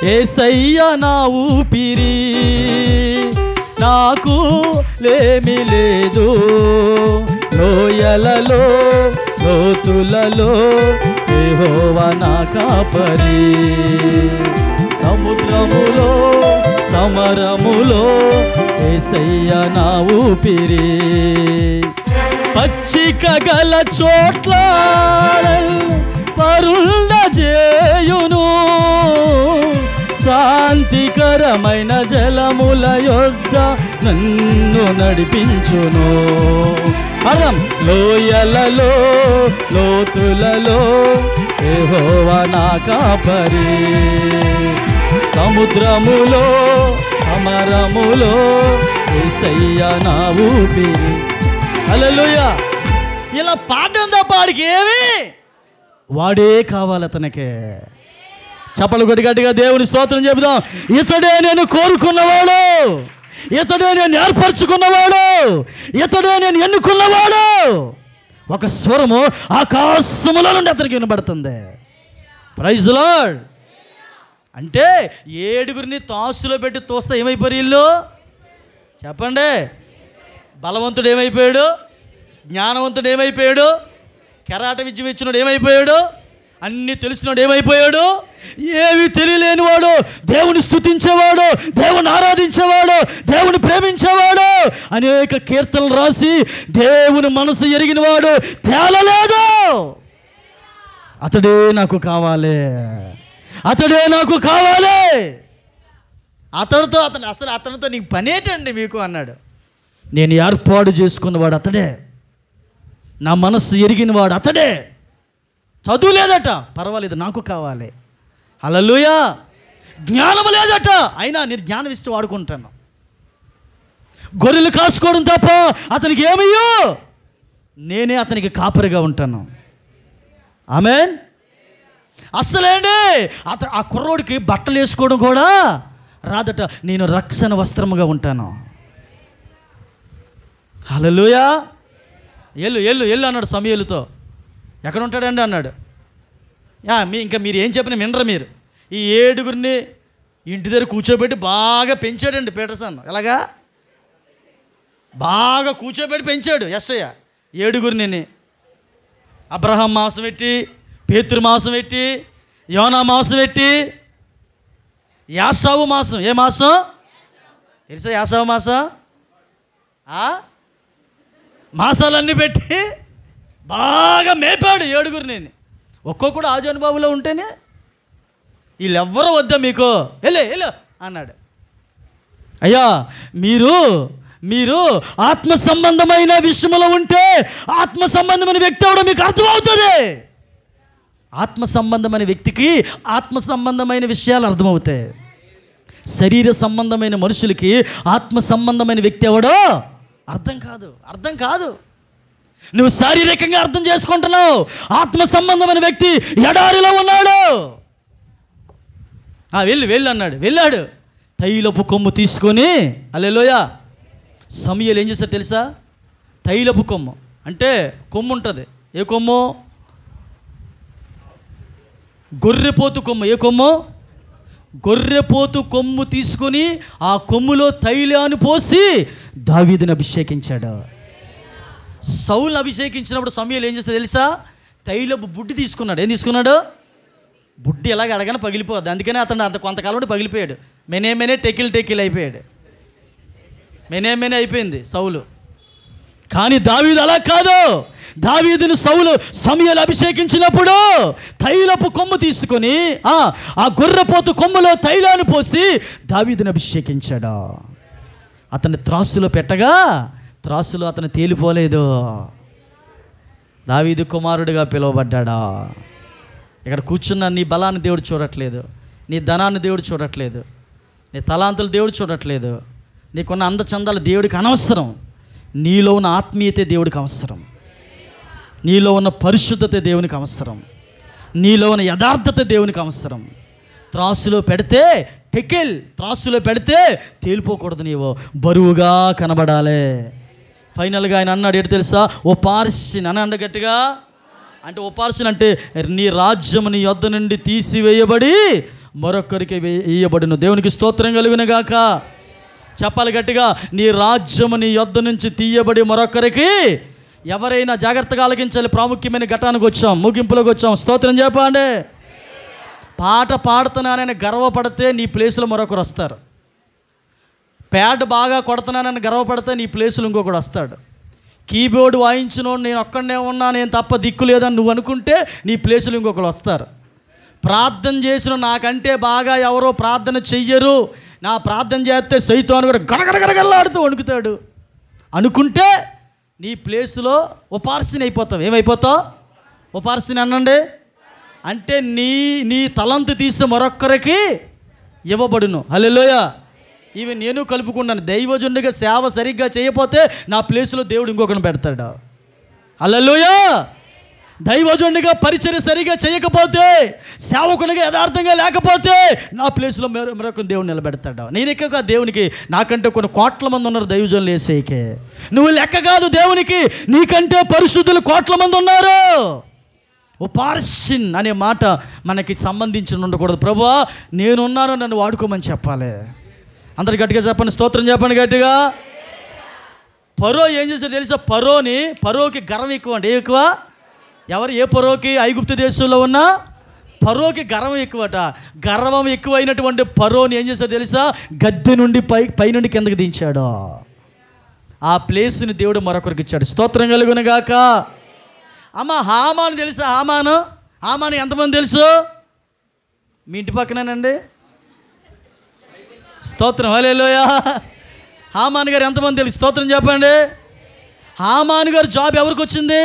యేసయ్యా నా ఊపిరి, నాకు లేమి లేదు, లోయలలో లోతులలో యెహోవా నా కాపరి, సముద్రములో సమరములో యేసయ్యా నా ఊపిరి, పచ్చిక గల చోట్ల పరుండ చేయును, శాంతికరమైన జలముల యొద్ద నన్ను నడిపించును, అర్థం లోయలలో లోతులలో యెహోవా నా కాపరి, సముద్రములో సమరములో యేసయ్యా నా ఊపిరి. హల్లెలూయా. ఇలా పాడడం తప్ప వాడికి ఏమి? వాడే కావాలి అతనికే. చప్పలు కొట్టి గట్టిగా దేవుని స్తోత్రం చెబుదాం. ఇతడే నేను కోరుకున్నవాడు, ఇతడే నేను ఏర్పరచుకున్నవాడు, ఇతడే నేను ఎన్నుకున్నవాడు. ఒక స్వరము ఆకాశములో నుండి అతనికి వినబడుతుంది. Praise Lord. అంటే 7 తాసులో పెట్టి తోస్తే ఏమైపోయారు వీళ్ళు? చెప్పండి. బలవంతుడు ఏమైపోయాడు? జ్ఞానవంతుడు ఏమైపోయాడు? కెరాట విద్య ఇచ్చినాడు ఏమైపోయాడు? అన్నీ తెలిసినాడు ఏమైపోయాడు? ఏవి తెలియలేనివాడు దేవుని స్తుతించేవాడు, దేవుని ఆరాధించేవాడు, దేవుని ప్రేమించేవాడు, అనేక కీర్తనలు రాసి దేవుని మనసు ఎరిగినవాడు తేలలేదు. అతడే నాకు కావాలి, అతడే నాకు కావాలి. అతనితో నీకు పనేటండి మీకు అన్నాడు. నేను ఏర్పాటు చేసుకున్నవాడు అతడే, నా మనస్సు ఎరిగినవాడు అతడే. చదువు లేదట, పర్వాలేదు నాకు కావాలి. హల్లెలూయా. జ్ఞానం లేదట, అయినా నేను జ్ఞానం ఇస్తే వాడుకుంటాను. గొర్రెలు కాసుకోవడం తప్ప అతనికి ఏమయ్యో, నేనే అతనికి కాపరిగా ఉంటాను. ఆమేన్. అస్సలేండి ఆ కుర్రోడికి బట్టలు వేసుకోవడం కూడా రాదట, నేను రక్షణ వస్త్రముగా ఉంటాను. హల్లెలూయా. ఎల్లు అన్నాడు సమూయేలుతో. ఎక్కడ ఉంటాడండి అన్నాడు. ఇంకా మీరు ఏం చెప్పినా వినరు మీరు. ఈ 7 ఇంటి దగ్గర కూర్చోబెట్టి బాగా పెంచాడండి పీటర్సన్. ఎలాగా? బాగా కూర్చోబెట్టి పెంచాడు యెషయా. 7 అబ్రహాం మాంసం పెట్టి, పేతురు మాంసం పెట్టి, యోనా మాంసం పెట్టి, యాసావు మాంసం. ఏ మాంసం తెలుసా? యాసావు మాంసం. మాంసాలన్నీ పెట్టి బాగా మేపాడు 7. ఒక్కొక్కడు ఆజు అనుభవంలో ఉంటేనే వీళ్ళెవ్వరూ వద్దా మీకు, వెళ్ళు అన్నాడు. అయ్యా మీరు ఆత్మ సంబంధమైన విషయంలో ఉంటే ఆత్మ సంబంధమైన వ్యక్తి అవడం మీకు అర్థమవుతుంది. ఆత్మ సంబంధమైన వ్యక్తికి ఆత్మ సంబంధమైన విషయాలు అర్థమవుతాయి. శరీర సంబంధమైన మనుషులకి ఆత్మ సంబంధమైన వ్యక్తి ఎవడో అర్థం కాదు. నువ్వు శారీరకంగా అర్థం చేసుకుంటున్నావు. ఆత్మ సంబంధమైన వ్యక్తి ఎడారిలో ఉన్నాడు. వెళ్ళు అన్నాడు. వెళ్ళాడు. తైలపు కొమ్ము తీసుకొని, హల్లెలూయా, సమూయేలు ఏం చేశారు తెలుసా? తైలపు కొమ్ము అంటే కొమ్ము ఉంటుంది. ఏ కొమ్ము? గొర్రెపోతు కొమ్ము. ఏ కొమ్ము? గొర్రెపోతు కొమ్ము తీసుకొని ఆ కొమ్ములో తైలాన్ని పోసి దావీదుని అభిషేకించాడు. సౌలుని అభిషేకించినప్పుడు సమూయేలు ఏం చేస్తే తెలుసా? తైలపు బుడ్డి తీసుకున్నాడు. ఏం తీసుకున్నాడు? బుడ్డి ఎలాగ అడగానే పగిలిపోద్ది. అందుకనే అతను అంత కొంతకాలం పగిలిపోయాడు. మెనే టెకిల్ అయిపోయాడు. మెనే అయిపోయింది సౌలు. కానీ దావీదు అలా కాదు. దావీదును సమూయేలు అభిషేకించినప్పుడు తైలపు కొమ్ము తీసుకొని ఆ గొర్రెపోతు కొమ్ములో తైలాన్ని పోసి దావీదుని అభిషేకించాడు. అతన్ని త్రాసులో పెట్టగా త్రాసులో అతను తేలిపోలేదు. దావీదు కుమారుడిగా పిలువబడ్డాడా. ఇక్కడ కూర్చున్న నీ బలాన్ని దేవుడు చూడట్లేదు, నీ ధనాన్ని దేవుడు చూడట్లేదు, నీ తలాంతులు దేవుడు చూడట్లేదు, నీకున్న అందచందాలు దేవుడికి అనవసరం. నీలో ఉన్న ఆత్మీయతే దేవుడికి అవసరం, నీలో ఉన్న పరిశుద్ధత దేవునికి అవసరం, నీలో ఉన్న యథార్థత దేవునికి అవసరం. త్రాసులో పెడితే త్రాసులో పెడితే తేలిపోకూడదు, నీవు బరువుగా కనబడాలి. ఫైనల్గా ఆయన అన్నాడు ఏంటి తెలుసా? ఓ పార్సిన్ అని అండగట్టిగా. అంటే ఓ పార్సిన్ అంటే నీ రాజ్యం నీ యొద్ద నుండి తీసివేయబడి మరొకరికి వేయబడును. దేవునికి స్తోత్రం కలుగునుగాక. చెప్పాలి గట్టిగా, నీ రాజ్యము నీ యొద్ద నుంచి తీయబడి మరొకరికి. ఎవరైనా జాగ్రత్తగా ఆలకించాలి. ప్రాముఖ్యమైన ఘటానికి వచ్చాం, ముగింపులోకి వచ్చాం. స్తోత్రం చెప్పండి. పాట పాడుతున్నానని గర్వపడితే నీ ప్లేస్లో మరొకరు వస్తారు. ప్యాడ్ బాగా కొడుతున్నానని గర్వపడితే నీ ప్లేస్లో ఇంకొకడు వస్తాడు. కీబోర్డు వాయించినోడు నేను ఒక్కడనే ఉన్నా, నేను తప్ప దిక్కు లేదని నువ్వు అనుకుంటే నీ ప్లేస్లో ఇంకొకరు వస్తారు. ప్రార్థన చేసిన నాకంటే బాగా ఎవరో ప్రార్థన చెయ్యరు, నా ప్రార్థన చేస్తే సైతాను కూడా గరగరగరగల్లాడుతూ వణుకుతాడు అనుకుంటే నీ ప్లేస్లో ఉపార్సిని అయిపోతావు. ఏమైపోతావు? ఉపార్సిని అనండి. అంటే నీ తలంతు తీసి మరొక్కరికి ఇవ్వబడును. హల్లెలూయా. ఇవి నేను కలుపుకున్నాను. దైవజనుడిగా సేవ సరిగ్గా చేయకపోతే నా ప్లేస్లో దేవుడు ఇంకొకరిని పెడతాడు. హల్లెలూయా. దైవజనుడిగా పరిచర్య సరిగా చేయకపోతే, సేవకునిగా యథార్థంగా లేకపోతే నా ప్లేస్లో మరొక దేవుడు నిలబెడతాడు. నేను ఎక్కువగా దేవునికి నాకంటే కొన్ని కోట్ల మంది ఉన్నారు దైవజనులు వేసేకే. నువ్వు లెక్క కాదు దేవునికి, నీకంటే పరిశుద్ధులు కోట్ల మంది ఉన్నారు. ఉపార్సిన్ అనే మాట మనకి సంబంధించి ఉండకూడదు. ప్రభువా నేనున్నాను, నన్ను వాడుకోమని చెప్పాలి. అందరు గట్టిగా చెప్పండి, స్తోత్రం చెప్పండి గట్టిగా. ఫరో ఏం చేశారు తెలుసా? ఫరోకి గర్వం ఎక్కువ. అంటే ఎక్కువ ఎవరు? ఏ ఫరోకి? ఐగుప్తు దేశంలో ఉన్న ఫరోకి గర్వం ఎక్కువట. గర్వం ఎక్కువైనటువంటి ఫరోని ఏం చేశాడు తెలుసా? గద్దె నుండి పైనుండి కిందకి దించాడు. ఆ ప్లేస్ని దేవుడు మరొకరికి ఇచ్చాడు. స్తోత్రం కలుగునుగాక. అమ్మ హామాను తెలుసా? హామాను ఎంతమంది తెలుసు? మీ ఇంటి పక్కనేనండి. స్తోత్రం. హల్లెలూయా. హామాను గారు ఎంతమంది తెలుసు? స్తోత్రం చెప్పండి. హామాను గారు జాబ్ ఎవరికి వచ్చింది?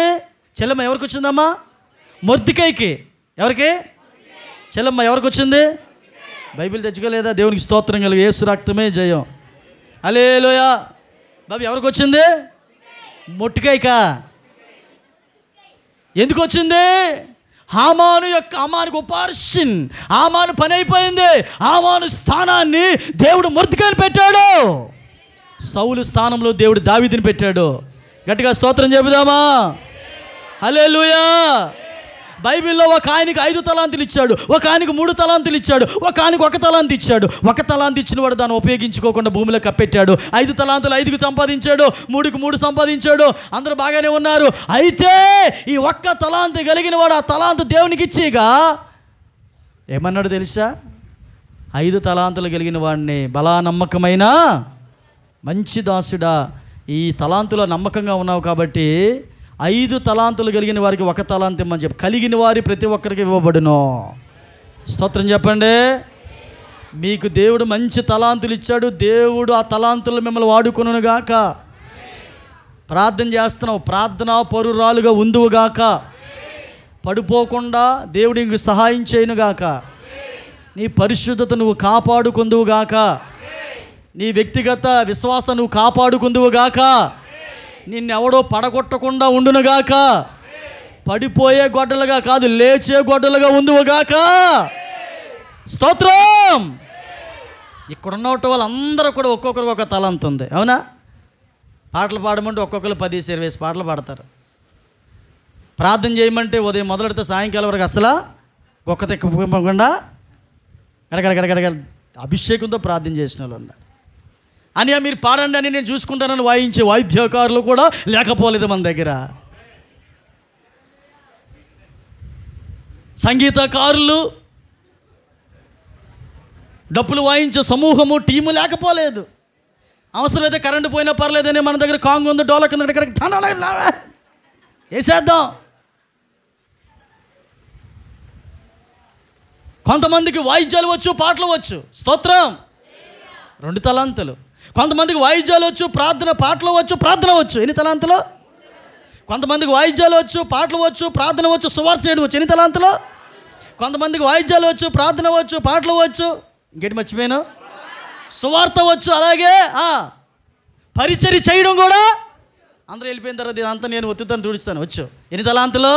చెల్లమ్మ ఎవరికి వచ్చిందమ్మా? మొర్దెకైకి. ఎవరికి? చెల్లమ్మ ఎవరికి వచ్చింది? బైబిల్ తెచ్చుకోలేదా? దేవునికి స్తోత్రం కలుగు. యేసు రక్తమే జయం. హల్లెలూయా. బాబు ఎవరికి వచ్చింది? మొర్దెకైకా. ఎందుకు వచ్చింది? హామానుకు ఉపార్సిన్. హామాను పని అయిపోయింది. హామాను స్థానాన్ని దేవుడు మొర్దెకైని పెట్టాడు. సౌలు స్థానంలో దేవుడు దావీదుని పెట్టాడు. గట్టిగా స్తోత్రం చెబుదామా? హల్లెలూయా. బైబిల్లో ఒక ఆయనకి 5 తలాంతులు ఇచ్చాడు, ఒక ఆయనకు 3 తలాంతులు ఇచ్చాడు, ఒక ఆయనకు 1 తలాంతు ఇచ్చాడు. 1 తలాంతు ఇచ్చిన వాడు దాన్ని ఉపయోగించుకోకుండా భూమిలో కప్పెట్టాడు. 5 తలాంతులు 5కి సంపాదించాడు, 3కి 3 సంపాదించాడు. అందరూ బాగానే ఉన్నారు. అయితే ఈ 1 తలాంతు కలిగిన వాడు ఆ తలాంతు దేవునికి ఇచ్చిగా ఏమన్నాడు తెలుసా? 5 తలాంతులు కలిగిన వాడిని, బలా నమ్మకమైన మంచి దాసుడా, ఈ తలాంతులో నమ్మకంగా ఉన్నావు కాబట్టి 5 తలాంతులు కలిగిన వారికి 1 తలాంతు ఇమ్మని చెప్పి, కలిగిన వారి ప్రతి ఒక్కరికి ఇవ్వబడును. స్తోత్రం చెప్పండి. మీకు దేవుడు మంచి తలాంతులు ఇచ్చాడు. దేవుడు ఆ తలాంతులు మిమ్మల్ని వాడుకొనును గాక. ప్రార్థన చేస్తున్నావు, ప్రార్థన పరురాలుగా ఉందువుగాక. పడిపోకుండా దేవుడు నీకు సహాయం చేయనుగాక. నీ పరిశుద్ధత నువ్వు కాపాడుకుందువుగాక. నీ వ్యక్తిగత విశ్వాసం నువ్వు కాపాడుకుందువుగాక. నిన్నెవడో పడగొట్టకుండా ఉండునుగాక. పడిపోయే గొడ్డలుగా కాదు, లేచే గొడ్డలుగా ఉందువుగాక. స్తోత్రం. ఇక్కడున్న వాళ్ళందరూ కూడా ఒక్కొక్కరికి 1 తలాంతు ఉంది. అవునా? పాటలు పాడమంటే ఒక్కొక్కరు 10-20 పాటలు పాడతారు. ప్రార్థన చేయమంటే ఉదయం మొదలెడితే సాయంకాలం వరకు అసలు ఒక్క తెక్కకుండా గడగడ అభిషేకంతో ప్రార్థన చేసిన వాళ్ళు ఉన్నారు. అని మీరు పాడండి అని నేను చూసుకుంటానని వాయించే వాయిద్యకారులు కూడా లేకపోలేదు మన దగ్గర. సంగీతకారులు, డప్పులు వాయించే సమూహము, టీము లేకపోలేదు. అవసరమైతే కరెంటు పోయినా పర్లేదని మన దగ్గర కాంగ్ ఉంది, డోలక్ ఉంది, వేసేద్దాం. కొంతమందికి వాయిద్యాలు వచ్చు, పాటలు వచ్చు. స్తోత్రం. 2 తలాంతులు. కొంతమందికి వాయిద్యాలు వచ్చు, పాటలు వచ్చు, ప్రార్థన వచ్చు. ఎన్ని తలాంతులు? కొంతమందికి వాయిద్యాలు వచ్చు, పాటలు వచ్చు, ప్రార్థన వచ్చు, సువార్త చేయడం వచ్చు. ఎన్ని తలాంతులు? కొంతమందికి వాయిద్యాలు వచ్చు, ప్రార్థన వచ్చు, పాటలు వచ్చు, ఇంకేంటి మర్చిపోయాను, సువార్త వచ్చు. అలాగే పరిచర్య చేయడం కూడా. అందరూ వెళ్ళిపోయిన తర్వాత ఇదంతా నేను ఒత్తుతాను, తుడుస్తాను. వచ్చు. ఎన్ని తలాంతులు?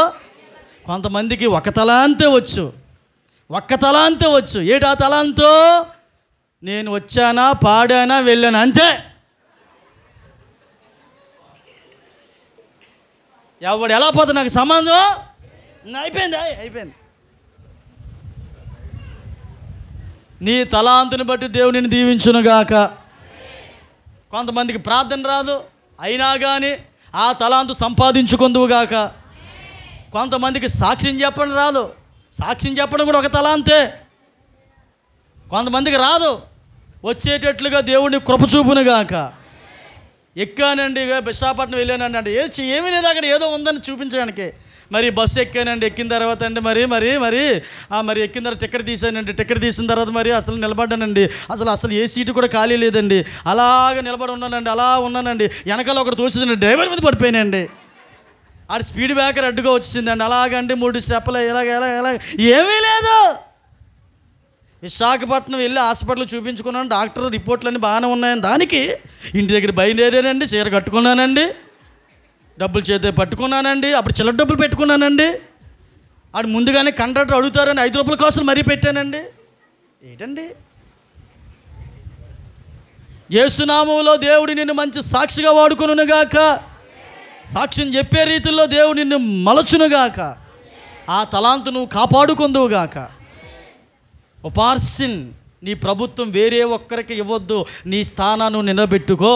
కొంతమందికి 1 తలాంతే వచ్చు, 1 తలాంతే వచ్చు. ఏటా తలాంతో? నేను వచ్చానా, పాడానా, వెళ్ళానా, అంతే. ఎవడు ఎలా పోతే నాకు సంబంధం. అయిపోయింది. నీ తలాంతుని బట్టి దేవుడిని దీవించునుగాక. కొంతమందికి ప్రార్థన రాదు, అయినా కానీ ఆ తలాంతు సంపాదించుకుందువుగాక. కొంతమందికి సాక్ష్యం చెప్పడం రాదు, సాక్ష్యం చెప్పడం కూడా 1 తలాంతే. కొంతమందికి రాదు, వచ్చేటట్లుగా దేవుడిని కృపచూపునుగాక. ఎక్కానండి, విశాఖపట్నం వెళ్ళానండి అంటే ఏమీ లేదు, అక్కడ ఏదో ఉందని చూపించడానికి. మరి బస్సు ఎక్కానండి, ఎక్కిన తర్వాత అండి మరి ఎక్కిన తర్వాత టికెట్ తీసానండి, టికెట్ తీసిన తర్వాత మరి అసలు నిలబడ్డానండి, అసలు ఏ సీటు కూడా ఖాళీ లేదండి, అలాగే నిలబడి ఉన్నానండి, అలా ఉన్నానండి. వెనకాల ఒకటి తోసిందండి, డ్రైవర్ మీద పడిపోయానండి. ఆడ స్పీడ్ బ్రేకర్ అడ్డుగా వచ్చిందండి. అలాగండి 3 స్టెప్పులు ఎలాగ ఏమీ లేదు. విశాఖపట్నం వెళ్ళి హాస్పిటల్ చూపించుకున్నాను, డాక్టర్ రిపోర్ట్లన్నీ బాగానే ఉన్నాయని దానికి ఇంటి దగ్గర బయలుదేరానండి, చీర కట్టుకున్నానండి, డబ్బులు చేతే పట్టుకున్నానండి, అప్పుడు చిల్లర డబ్బులు పెట్టుకున్నానండి. ఆడు ముందుగానే కండక్టర్ అడుగుతారని 5 రూపాయల కోసం మరీ పెట్టానండి. ఏంటండి? యేసునామములో దేవుడు నిన్ను మంచి సాక్షిగా వాడుకొనుగాక. సాక్ష్యం చెప్పే రీతిలో దేవుడు నిన్ను మలచునుగాక. ఆ తలాంతు నువ్వు కాపాడుకుందువుగాక. ఉపార్సిన్, నీ ప్రభుత్వం వేరే ఒక్కరికి ఇవ్వద్దు. నీ స్థానాన్ని నిలబెట్టుకో.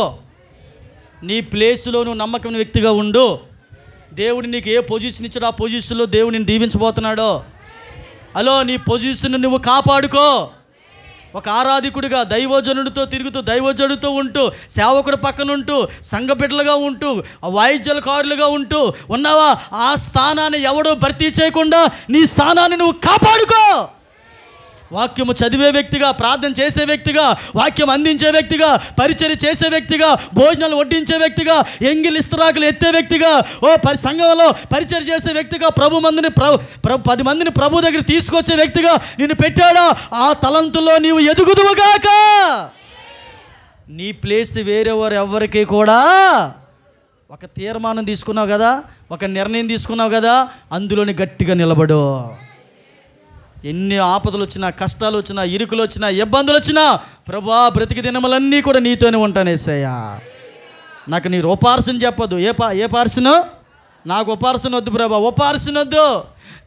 నీ ప్లేసులో నువ్వు నమ్మకమైన వ్యక్తిగా ఉండు. దేవుడు నీకు ఏ పొజిషన్ ఇచ్చాడో ఆ పొజిషన్లో దేవుడు నిన్ను దీవించబోతున్నాడో. హలో, నీ పొజిషన్ నువ్వు కాపాడుకో. ఒక ఆరాధికుడిగా దైవజనుడితో తిరుగుతూ, దైవజనుడితో ఉంటూ, సేవకుడి పక్కన ఉంటూ, సంఘ బిడ్డలుగా ఉంటూ, వాయిద్యకారులుగా ఉంటూ ఉన్నావా? ఆ స్థానాన్ని ఎవడో భర్తీ చేయకుండా నీ స్థానాన్ని నువ్వు కాపాడుకో. వాక్యము చదివే వ్యక్తిగా, ప్రార్థన చేసే వ్యక్తిగా, వాక్యం అందించే వ్యక్తిగా, పరిచర్య చేసే వ్యక్తిగా, భోజనాలు వడ్డించే వ్యక్తిగా, ఎంగిలి ఇస్తరాకులు ఎత్తే వ్యక్తిగా, సంఘంలో పరిచర్య చేసే వ్యక్తిగా, 10 మందిని ప్రభు దగ్గర తీసుకొచ్చే వ్యక్తిగా నిన్ను పెట్టాడా? ఆ తలంతుల్లో నీవు ఎదుగుదువుగాక. నీ ప్లేస్ వేరేవారు ఎవరికి కూడా. ఒక తీర్మానం తీసుకున్నావు కదా, ఒక నిర్ణయం తీసుకున్నావు కదా, అందులోని గట్టిగా నిలబడు. ఎన్ని ఆపదలు వచ్చినా, కష్టాలు వచ్చినా, ఇరుకులు వచ్చినా, ఇబ్బందులు వచ్చినా, ప్రభా బ్రతికి దినములన్నీ కూడా నీతోనే ఉంటానేసయ్యా. నాకు నీ ఉపార్సన చెప్పదు. ఏ పార్సన? నాకు ఉపార్సన వద్దు ప్రభా, ఉపార్సన వద్దు.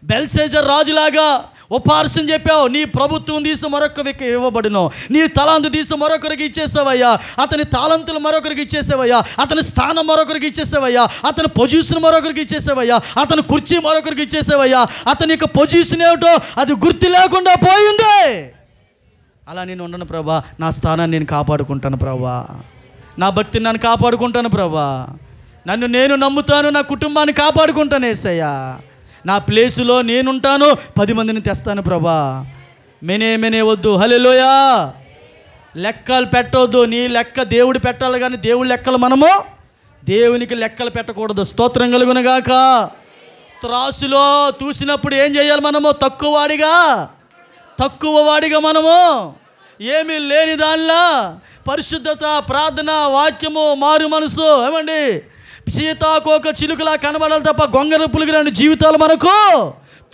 బెల్షెజర్ రాజులాగా ఉపహాసం చెప్పావు. నీ ప్రభుత్వం తీసి మరొకరికి ఇవ్వబడును, నీ తలాంతు తీసి మరొకరికి ఇచ్చేసావయ్యా, అతని తాళంతులు మరొకరికి ఇచ్చేసావయ్యా, అతని స్థానం మరొకరికి ఇచ్చేసావయ్యా, అతని పొజిషన్ మరొకరికి ఇచ్చేసావయ్యా, అతని కుర్చీ మరొకరికి ఇచ్చేసావయ్యా. అతని యొక్క పొజిషన్ ఏమిటో అది గుర్తు లేకుండా పోయింది. అలా నేను ఉండను ప్రభా, నా స్థానాన్ని నేను కాపాడుకుంటాను ప్రభా, నా భక్తిని నన్ను కాపాడుకుంటాను ప్రభా, నన్ను నేను నమ్ముతాను, నా కుటుంబాన్ని కాపాడుకుంటాను యేసయ్యా, నా ప్లేసులో నేనుంటాను, 10 మందిని తెస్తాను ప్రభా. మెనే వద్దు. హల్లెలూయా. లెక్కలు పెట్టవద్దు. నీ లెక్క దేవుడు పెట్టాలి కానీ దేవుడి లెక్కలు మనము దేవునికి లెక్కలు పెట్టకూడదు. స్తోత్రం కలుగునుగాక. త్రాసులో చూసినప్పుడు ఏం చేయాలి మనము? తక్కువ వాడిగా మనము ఏమీ లేని దానిలా పరిశుద్ధత, ప్రార్థన, వాక్యము, మారు మనసు, ఏమండి సీతాకోక చిలుకలా కనబడాలి తప్ప గొంగర పులిగిరాని జీవితాలు మనకు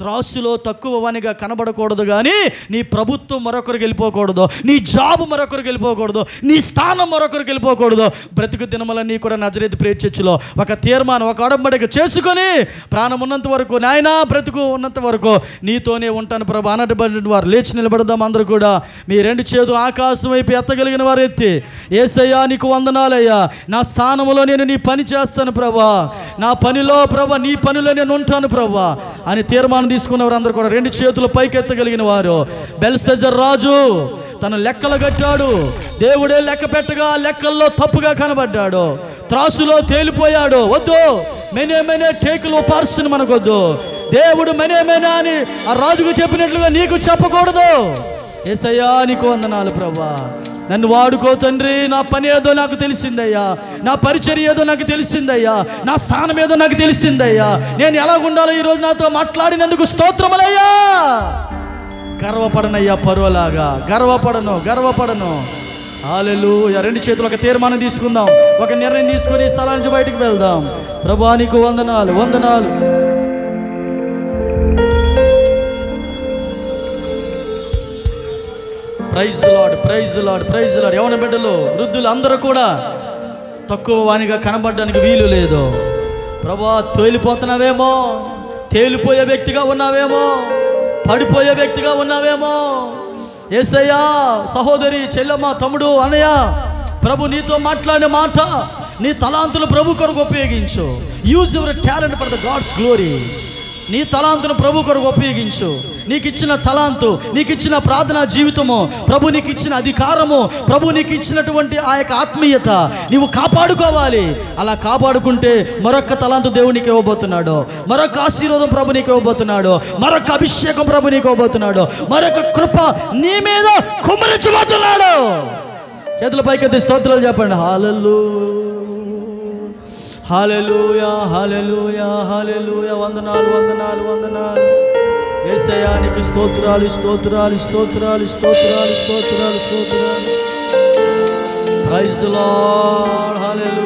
త్రాసులో తక్కువ వానిగా కనబడకూడదు. కానీ నీ ప్రభుత్వం మరొకరికి వెళ్ళిపోకూడదు, నీ జాబ్ మరొకరికి వెళ్ళిపోకూడదు, నీ స్థానం మరొకరికి వెళ్ళిపోకూడదు. బ్రతుకు దినములన్నీ కూడా నజరేతు ప్రేట్ చర్చిలో ఒక తీర్మానం, ఒక అడంబడిక చేసుకొని ప్రాణం ఉన్నంత వరకు, నాయనా బ్రతుకు ఉన్నంత వరకు నీతోనే ఉంటాను ప్రభా అనబడిన వారు లేచి నిలబడదాం. అందరూ కూడా మీ 2 చేతులు ఆకాశం వైపు ఎత్తగలిగిన వారు ఎత్తి, యేసయ్యా నీకు వందనాలయ్యా, నా స్థానంలో నేను నీ పని చేస్తాను ప్రభా, నా పనిలో ప్రభా, నీ పనిలో నేను ఉంటాను ప్రభా అని తీర్మానం తీసుకున్నవారు అందరూ కూడా 2 చేతులు పైకెత్తగలిగిన వారు. బెల్షెజర్ రాజు తను లెక్కలు కట్టాడు, దేవుడే లెక్క పెట్టగా లెక్కల్లో తప్పుగా కనబడ్డాడు, త్రాసులో తేలిపోయాడు. వద్దు, మెనే టేకులు ఉపహాసం మనకొద్దు. దేవుడు మెనే అని ఆ రాజుకు చెప్పినట్లుగా నీకు చెప్పకూడదు. యేసయ్యా నీకు వందనాలు ప్రభా, నన్ను వాడుకో తండ్రి, నా పని ఏదో నాకు తెలిసిందయ్యా, నా పరిచర్య ఏదో నాకు తెలిసిందయ్యా, నా స్థానం ఏదో నాకు తెలిసిందయ్యా, నేను ఎలా ఉండాలో ఈరోజు నాతో మాట్లాడినందుకు స్తోత్రములయ్యా. గర్వపడనయ్యా, పరువలాగా గర్వపడను. హల్లెలూయా. 2 చేతులు ఒక తీర్మానం తీసుకుందాం, ఒక నిర్ణయం తీసుకొని ఈ స్థలానికి బయటికి వెళ్దాం. ప్రభువా నీకు వందనాలు. Praise the Lord. యవన బిడ్డలు, వృద్ధులు అందరూ కూడా తక్కువ వానిగా కనబడడానికి వీలు లేదు. ప్రభువా తేలిపోతున్నావేమో, తేలిపోయే వ్యక్తిగా ఉన్నావేమో, పడిపోయే వ్యక్తిగా ఉన్నావేమో. యేసయ్యా, సహోదరి, చెల్లెమ్మ, తమ్ముడు, అన్నయ్య, ప్రభు నీతో మాట్లాడే మాట, నీ తలాంతులు ప్రభు కొరకు ఉపయోగించు. Use your talent for the God's glory. నీ తలాంతును ప్రభు కొరకు ఉపయోగించు. నీకు ఇచ్చిన తలాంతు, నీకు ఇచ్చిన ప్రార్థనా జీవితము, ప్రభు నీకు ఇచ్చిన అధికారము, ప్రభు నీకు ఇచ్చినటువంటి ఆ యొక్క ఆత్మీయత నీవు కాపాడుకోవాలి. అలా కాపాడుకుంటే మరొక తలాంతు దేవుడు నీకు ఇవ్వబోతున్నాడు, మరొక ఆశీర్వాదం ప్రభు నీకు ఇవ్వబోతున్నాడు, మరొక అభిషేకం ప్రభు నీకు ఇవ్వబోతున్నాడు, మరొక కృప నీ మీద కుమ్మరించబోతున్నాడు. చేతుల పైకెత్తి స్తోత్రాలు చెప్పండి. హల్లెలూయా. వందనాలు. యేసయ్యా నీకు స్తోత్రాలు. Praise the Lord. హల్లెలూయా.